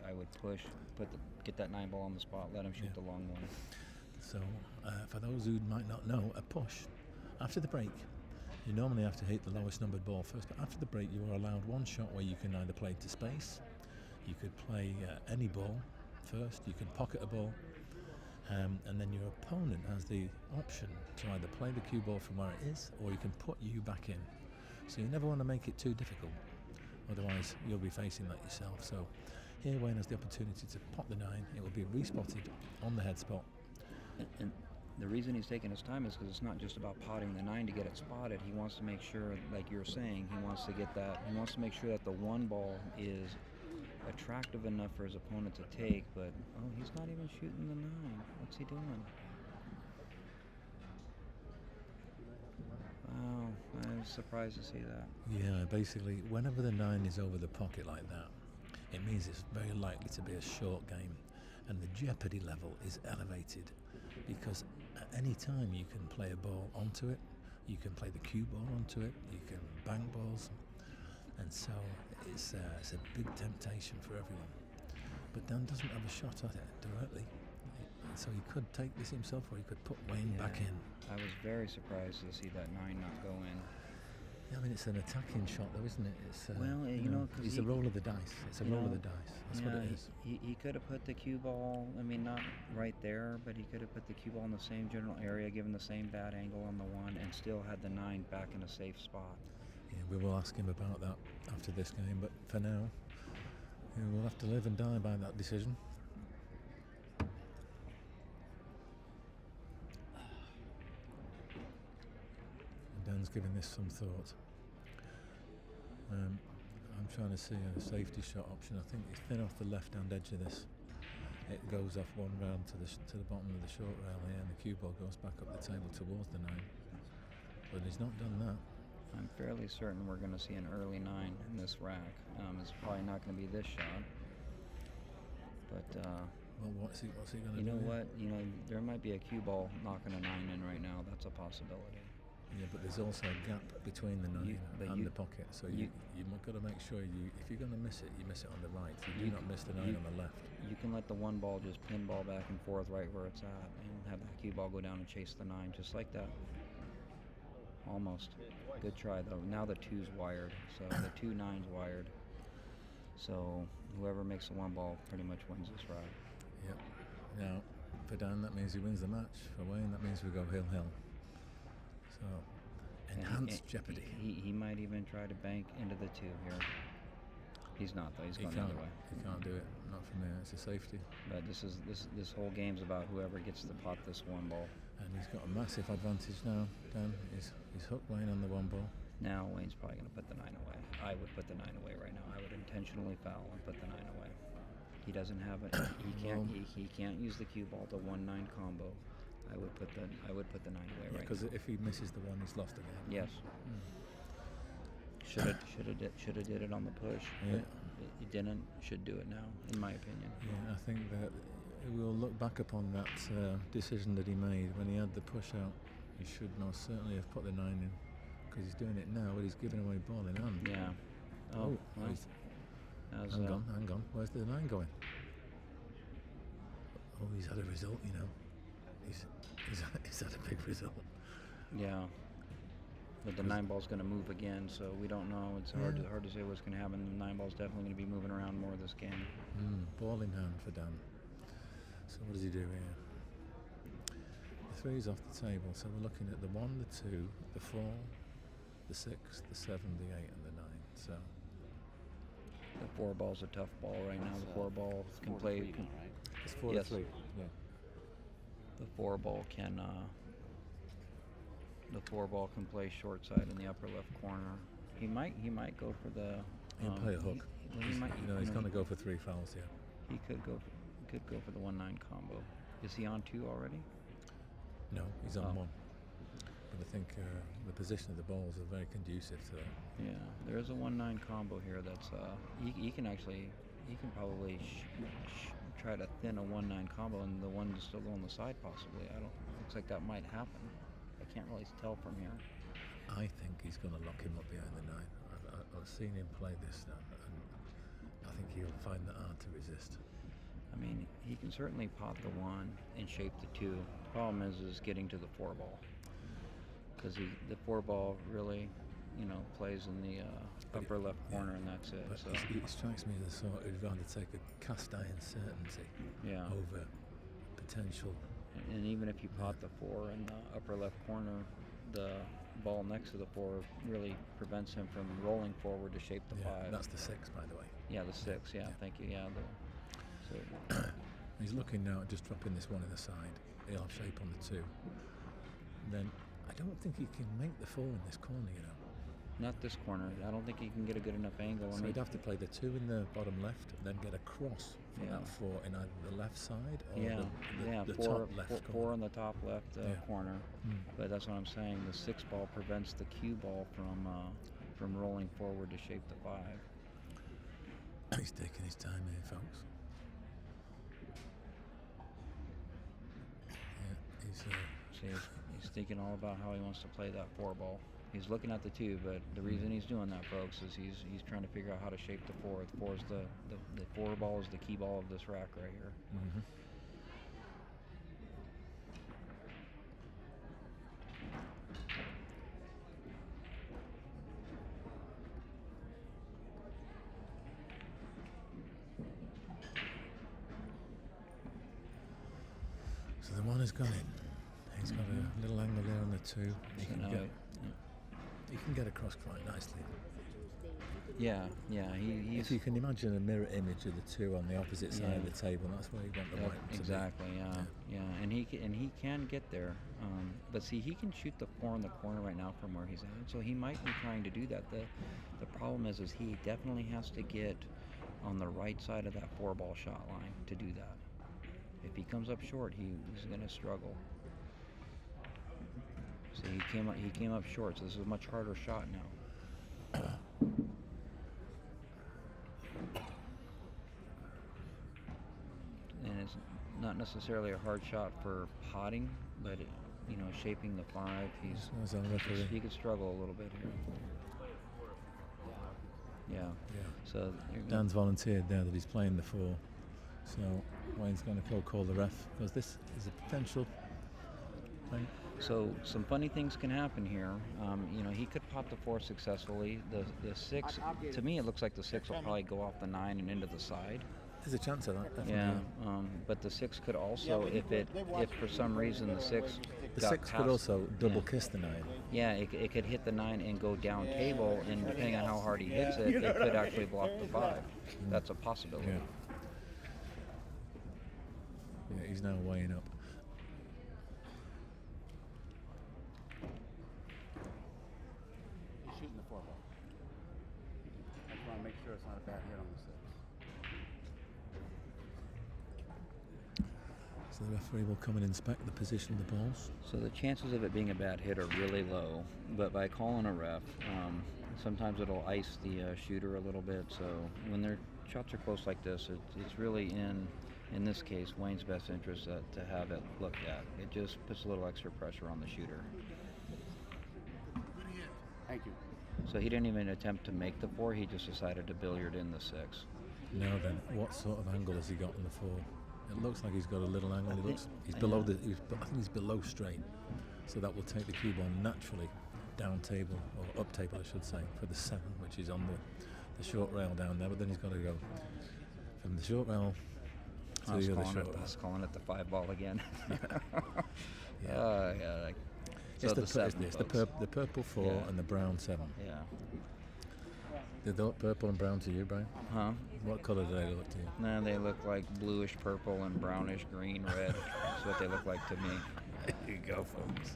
I would push, get that 9 ball on the spot, let him shoot the long one. So, for those who might not know, a push after the break, you normally have to hit the lowest numbered ball first. But after the break, you are allowed one shot where you can either play to space, you could play any ball first, you can pocket a ball. And then your opponent has the option to either play the cue ball from where it is, or you can put you back in. So you never want to make it too difficult, otherwise you'll be facing that yourself. So here Wayne has the opportunity to pop the 9. It will be respotted on the head spot. And the reason he's taking his time is because it's not just about potting the 9 to get it spotted. He wants to make sure, like you're saying, he wants to make sure that the 1 ball is attractive enough for his opponent to take, but he's not even shooting the 9. What's he doing? Wow, I was surprised to see that. Yeah, basically, whenever the 9 is over the pocket like that, it means it's very likely to be a short game, and the jeopardy level is elevated, because at any time you can play a ball onto it, you can play the cue ball onto it, you can bang balls, and so it's a big temptation for everyone. But Dan doesn't have a shot at it directly, so he could take this himself, or he could put Wayne back in. I was very surprised to see that 9 not go in. Yeah, I mean, it's an attacking shot, though, isn't it? It's it's a roll of the dice. It's a roll of the dice. That's what it is. He could have put the cue ball, I mean, not right there, but he could have put the cue ball in the same general area, given the same bad angle on the 1, and still had the 9 back in a safe spot. Yeah, we will ask him about that after this game, but for now, we'll have to live and die by that decision. Dan's giving this some thought. I'm trying to see a safety shot option. I think it's thin off the left-hand edge of this. It goes off one round to the bottom of the short rail here, and the cue ball goes back up the table towards the 9. But he's not done that. I'm fairly certain we're going to see an early 9 in this rack. It's probably not going to be this shot, but well, what's he going to do? You know what? There might be a cue ball knocking a 9 in right now. That's a possibility. Yeah, but there's also a gap between the 9 and the pocket, so you've got to make sure if you're going to miss it, you miss it on the right. You do not miss the 9 on the left. You can let the 1 ball just pinball back and forth right where it's at, and have that cue ball go down and chase the 9 just like that. Almost. Good try though. Now the 2's wired, so the 2 9's wired. So whoever makes the 1 ball pretty much wins this rack. Yep. Now for Dan, that means he wins the match. For Wayne, that means we go hill. So enhanced jeopardy. He might even try to bank into the 2 here. He's not though. He's going the other way. He can't do it. Not from there. It's a safety. But this whole game's about whoever gets to pot this 1 ball. And he's got a massive advantage now. Dan, he's hooked Wayne on the 1 ball. Now Wayne's probably going to put the 9 away. I would put the 9 away right now. I would intentionally foul and put the 9 away. He doesn't have it. He can't use the cue ball to 1-9 combo. I would put the 9 away right now. Because if he misses the 1, he's lost again. Yes. Should have did it on the push. Yeah. He didn't. Should do it now, in my opinion. Yeah, I think that we'll look back upon that decision that he made when he had the push out. He should most certainly have put the 9 in, because he's doing it now, but he's giving away ball in hand. Yeah. Oh, well, he's- as, hang on. Where's the 9 going? Oh, he's had a result, you know. He's had a big result. Yeah. But the 9 ball's going to move again, so we don't know. It's hard to say what's going to happen. The 9 ball's definitely going to be moving around more this game. Ball in hand for Dan. So what does he do here? The 3's off the table, so we're looking at the 1, the 2, the 4, the 6, the 7, the 8, and the 9. So The 4 ball's a tough ball right now. The 4 ball can play. Right? it's 4 Yes. to 3. Yeah. The 4 ball can. The 4 ball can play short side in the upper left corner. He might go for the. He'll play a hook. He might. He's going to go for 3 fouls here. He could go for the 1-9 combo. Is he on 2 already? No, he's on Oh. 1. But I think the position of the balls are very conducive to that. Yeah, there is a 1-9 combo here. That's he can probably try to thin a 1-9 combo and the 1 to still go on the side possibly. Looks like that might happen. I can't really tell from here. I think he's going to lock him up behind the 9. I've seen him play this now, and I think he'll find that hard to resist. I mean, he can certainly pot the 1 and shape the 2. The problem is getting to the 4 ball, because the 4 ball really, plays in the upper left corner, and that's it. But So he strikes me as the sort who'd rather take a cast iron certainty yeah, over potential. and even if you pot the 4 in the upper left corner, the ball next to the 4 really prevents him from rolling forward to shape the 5. That's the 6, by the way. Yeah, the 6. Yeah, thank you. Yeah, He's looking now at just dropping this 1 in the side. He'll have shape on the 2. Then I don't think he can make the 4 in this corner, not this corner. I don't think he can get a good enough angle. So he'd have to play the 2 in the bottom left, and then get across from Yeah. that 4 in either the left side or the 4 top left corner. 4 on the top left corner. Mm. But that's what I'm saying. The 6 ball prevents the cue ball from rolling forward to shape the 5. He's taking his time here, folks. Yeah, He's thinking all about how he wants to play that 4 ball. He's looking at the 2, but the reason he's doing that, folks, is he's trying to figure out how to shape the 4. The 4 is the 4 ball is the key ball of this rack right here. Mm-hmm. So the 1 has gone in. He's got a little angle there on the 2. He can get across quite nicely. Yeah. He's If you can imagine a mirror image of the 2 on the opposite side of the table, that's where you want the white to be. exactly. Yeah. And he can get there. But see, he can shoot the 4 in the corner right now from where he's at. So he might be trying to do that. The problem is he definitely has to get on the right side of that 4 ball shot line to do that. If he comes up short, he's going to struggle. So he came up short, so this is a much harder shot now. And it's not necessarily a hard shot for potting, but shaping the 5, he could struggle a little bit here. Yeah. So Dan's volunteered there that he's playing the 4. So Wayne's going to call the ref, because this is a potential thing. So some funny things can happen here. He could pop the 4 successfully. The 6, to me, it looks like the 6 will probably go off the 9 and into the side. There's a chance of that, definitely. Yeah, but the 6 could also, if for some reason the 6 The got 6 past, could also double kiss the 9. Yeah, it could hit the 9 and go down table, and depending on how hard he hits it, it could actually block the 5. That's a possibility. Yeah, he's now weighing up. He's shooting the 4 ball. I just want to make sure it's not a bad hit on the 6. So the referee will come and inspect the position of the balls. So the chances of it being a bad hit are really low, but by calling a ref, sometimes it'll ice the shooter a little bit. So when their shots are close like this, it's really in this case, Wayne's best interest to have it looked at. It just puts a little extra pressure on the shooter. Thank you. So he didn't even attempt to make the 4. He just decided to billiard in the 6. Now then, what sort of angle has he got on the 4? It looks like he's got a little angle. He's below the. I think he's below straight, so that will take the cue ball naturally down table or up table, I should say, for the 7, which is on the short rail down there. But then he's got to go from the short rail to the other short rail. I was calling it the 5 ball again. Yeah. Yeah. It's So the 7, the purple 4 Yeah. and the brown 7. Yeah. Did they look purple and brown to you, Brian? Huh? What colour do they look to you? No, they look like bluish purple and brownish green red. That's what they look like to me. There you go, folks.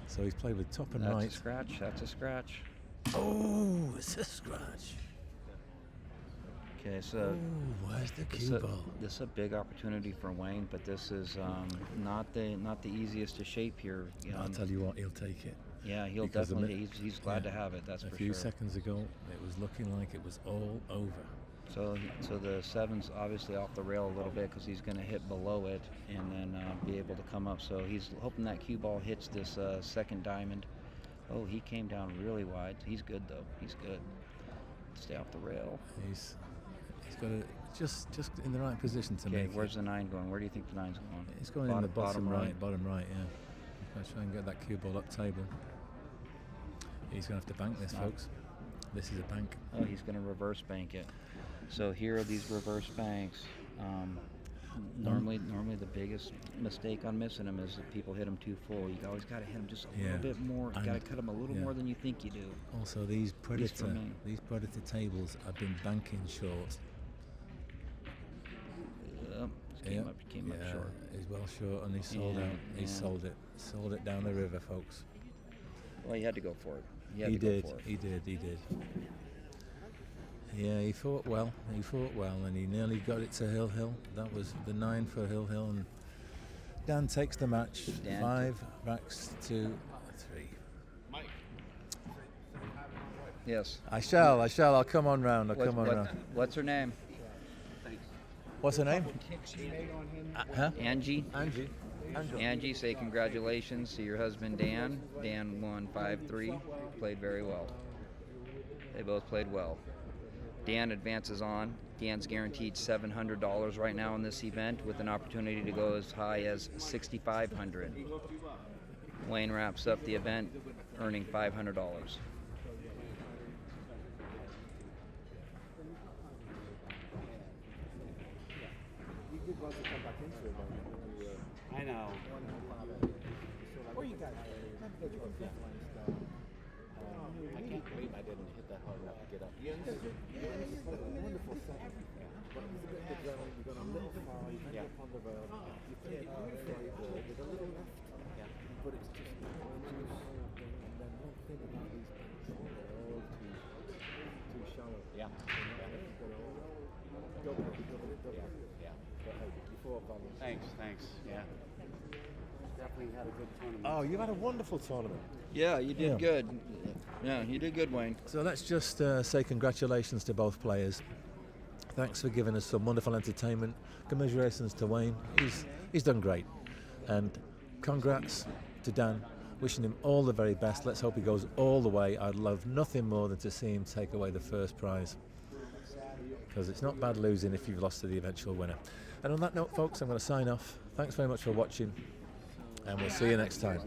So he's played with top and That's right. a scratch. That's a scratch. Oh, it's a scratch. Okay, so Oh, where's the cue ball? this is a big opportunity for Wayne, but this is not the easiest to shape here. I'll tell you what, he'll take it. Yeah, he'll because the definitely. He's glad to have it. That's A for few sure. seconds ago, it was looking like it was all over. So the 7's obviously off the rail a little bit because he's going to hit below it and then be able to come up. So he's hoping that cue ball hits this second diamond. Oh, he came down really wide. He's good though. He's good. Stay off the rail. He's got to just in the right position to Okay, make where's it. the 9 going? Where do you think the 9's going? It's going in the bottom right. Bottom right, yeah. Let's try and get that cue ball up table. He's going to have to bank this, folks. This is a bank. Oh, he's going to reverse bank it. So here are these reverse banks. Normally the biggest mistake on missing them is that people hit them too full. You always got to hit them just a little bit more. You got to cut them a little more than you think you do. Also, these predator me. tables have been banking short. Came up short. He's well short, and he sold out. He sold it down the river, folks. Well, he had to go for it. He did. Yeah, he fought well, and he nearly got it to Hill. That was the 9 for Hill, and Dan takes the match. 5 backs to 3. Mike. Yes. I shall. I'll come on round. Round. What's her name? What's her name? Angie. Angie. Angie, say congratulations to your husband Dan. Dan won 5-3. Played very well. They both played well. Dan advances on. Dan's guaranteed $700 right now in this event with an opportunity to go as high as $6,500. Wayne wraps up the event earning $500. I know. Or you guys, I can't believe I didn't hit that hard enough to get up. wonderful second. But it was a bit of a drone, you got a little far, you went up on the rail, you played a straight ball with a little left, but it's just juice. And then one thing about these pitches, they're all too shallow. Yeah. Double it. Yeah. But hey, before Valens. Thanks. Yeah. Definitely had a good tournament. Oh, you've had a wonderful tournament. Yeah, you did good. Yeah, you did good, Wayne. So let's just say congratulations to both players. Thanks for giving us some wonderful entertainment. Commiserations to Wayne. He's done great. And congrats to Dan. Wishing him all the very best. Let's hope he goes all the way. I'd love nothing more than to see him take away the first prize, because it's not bad losing if you've lost to the eventual winner. And on that note, folks, I'm going to sign off. Thanks very much for watching, and we'll see you next time.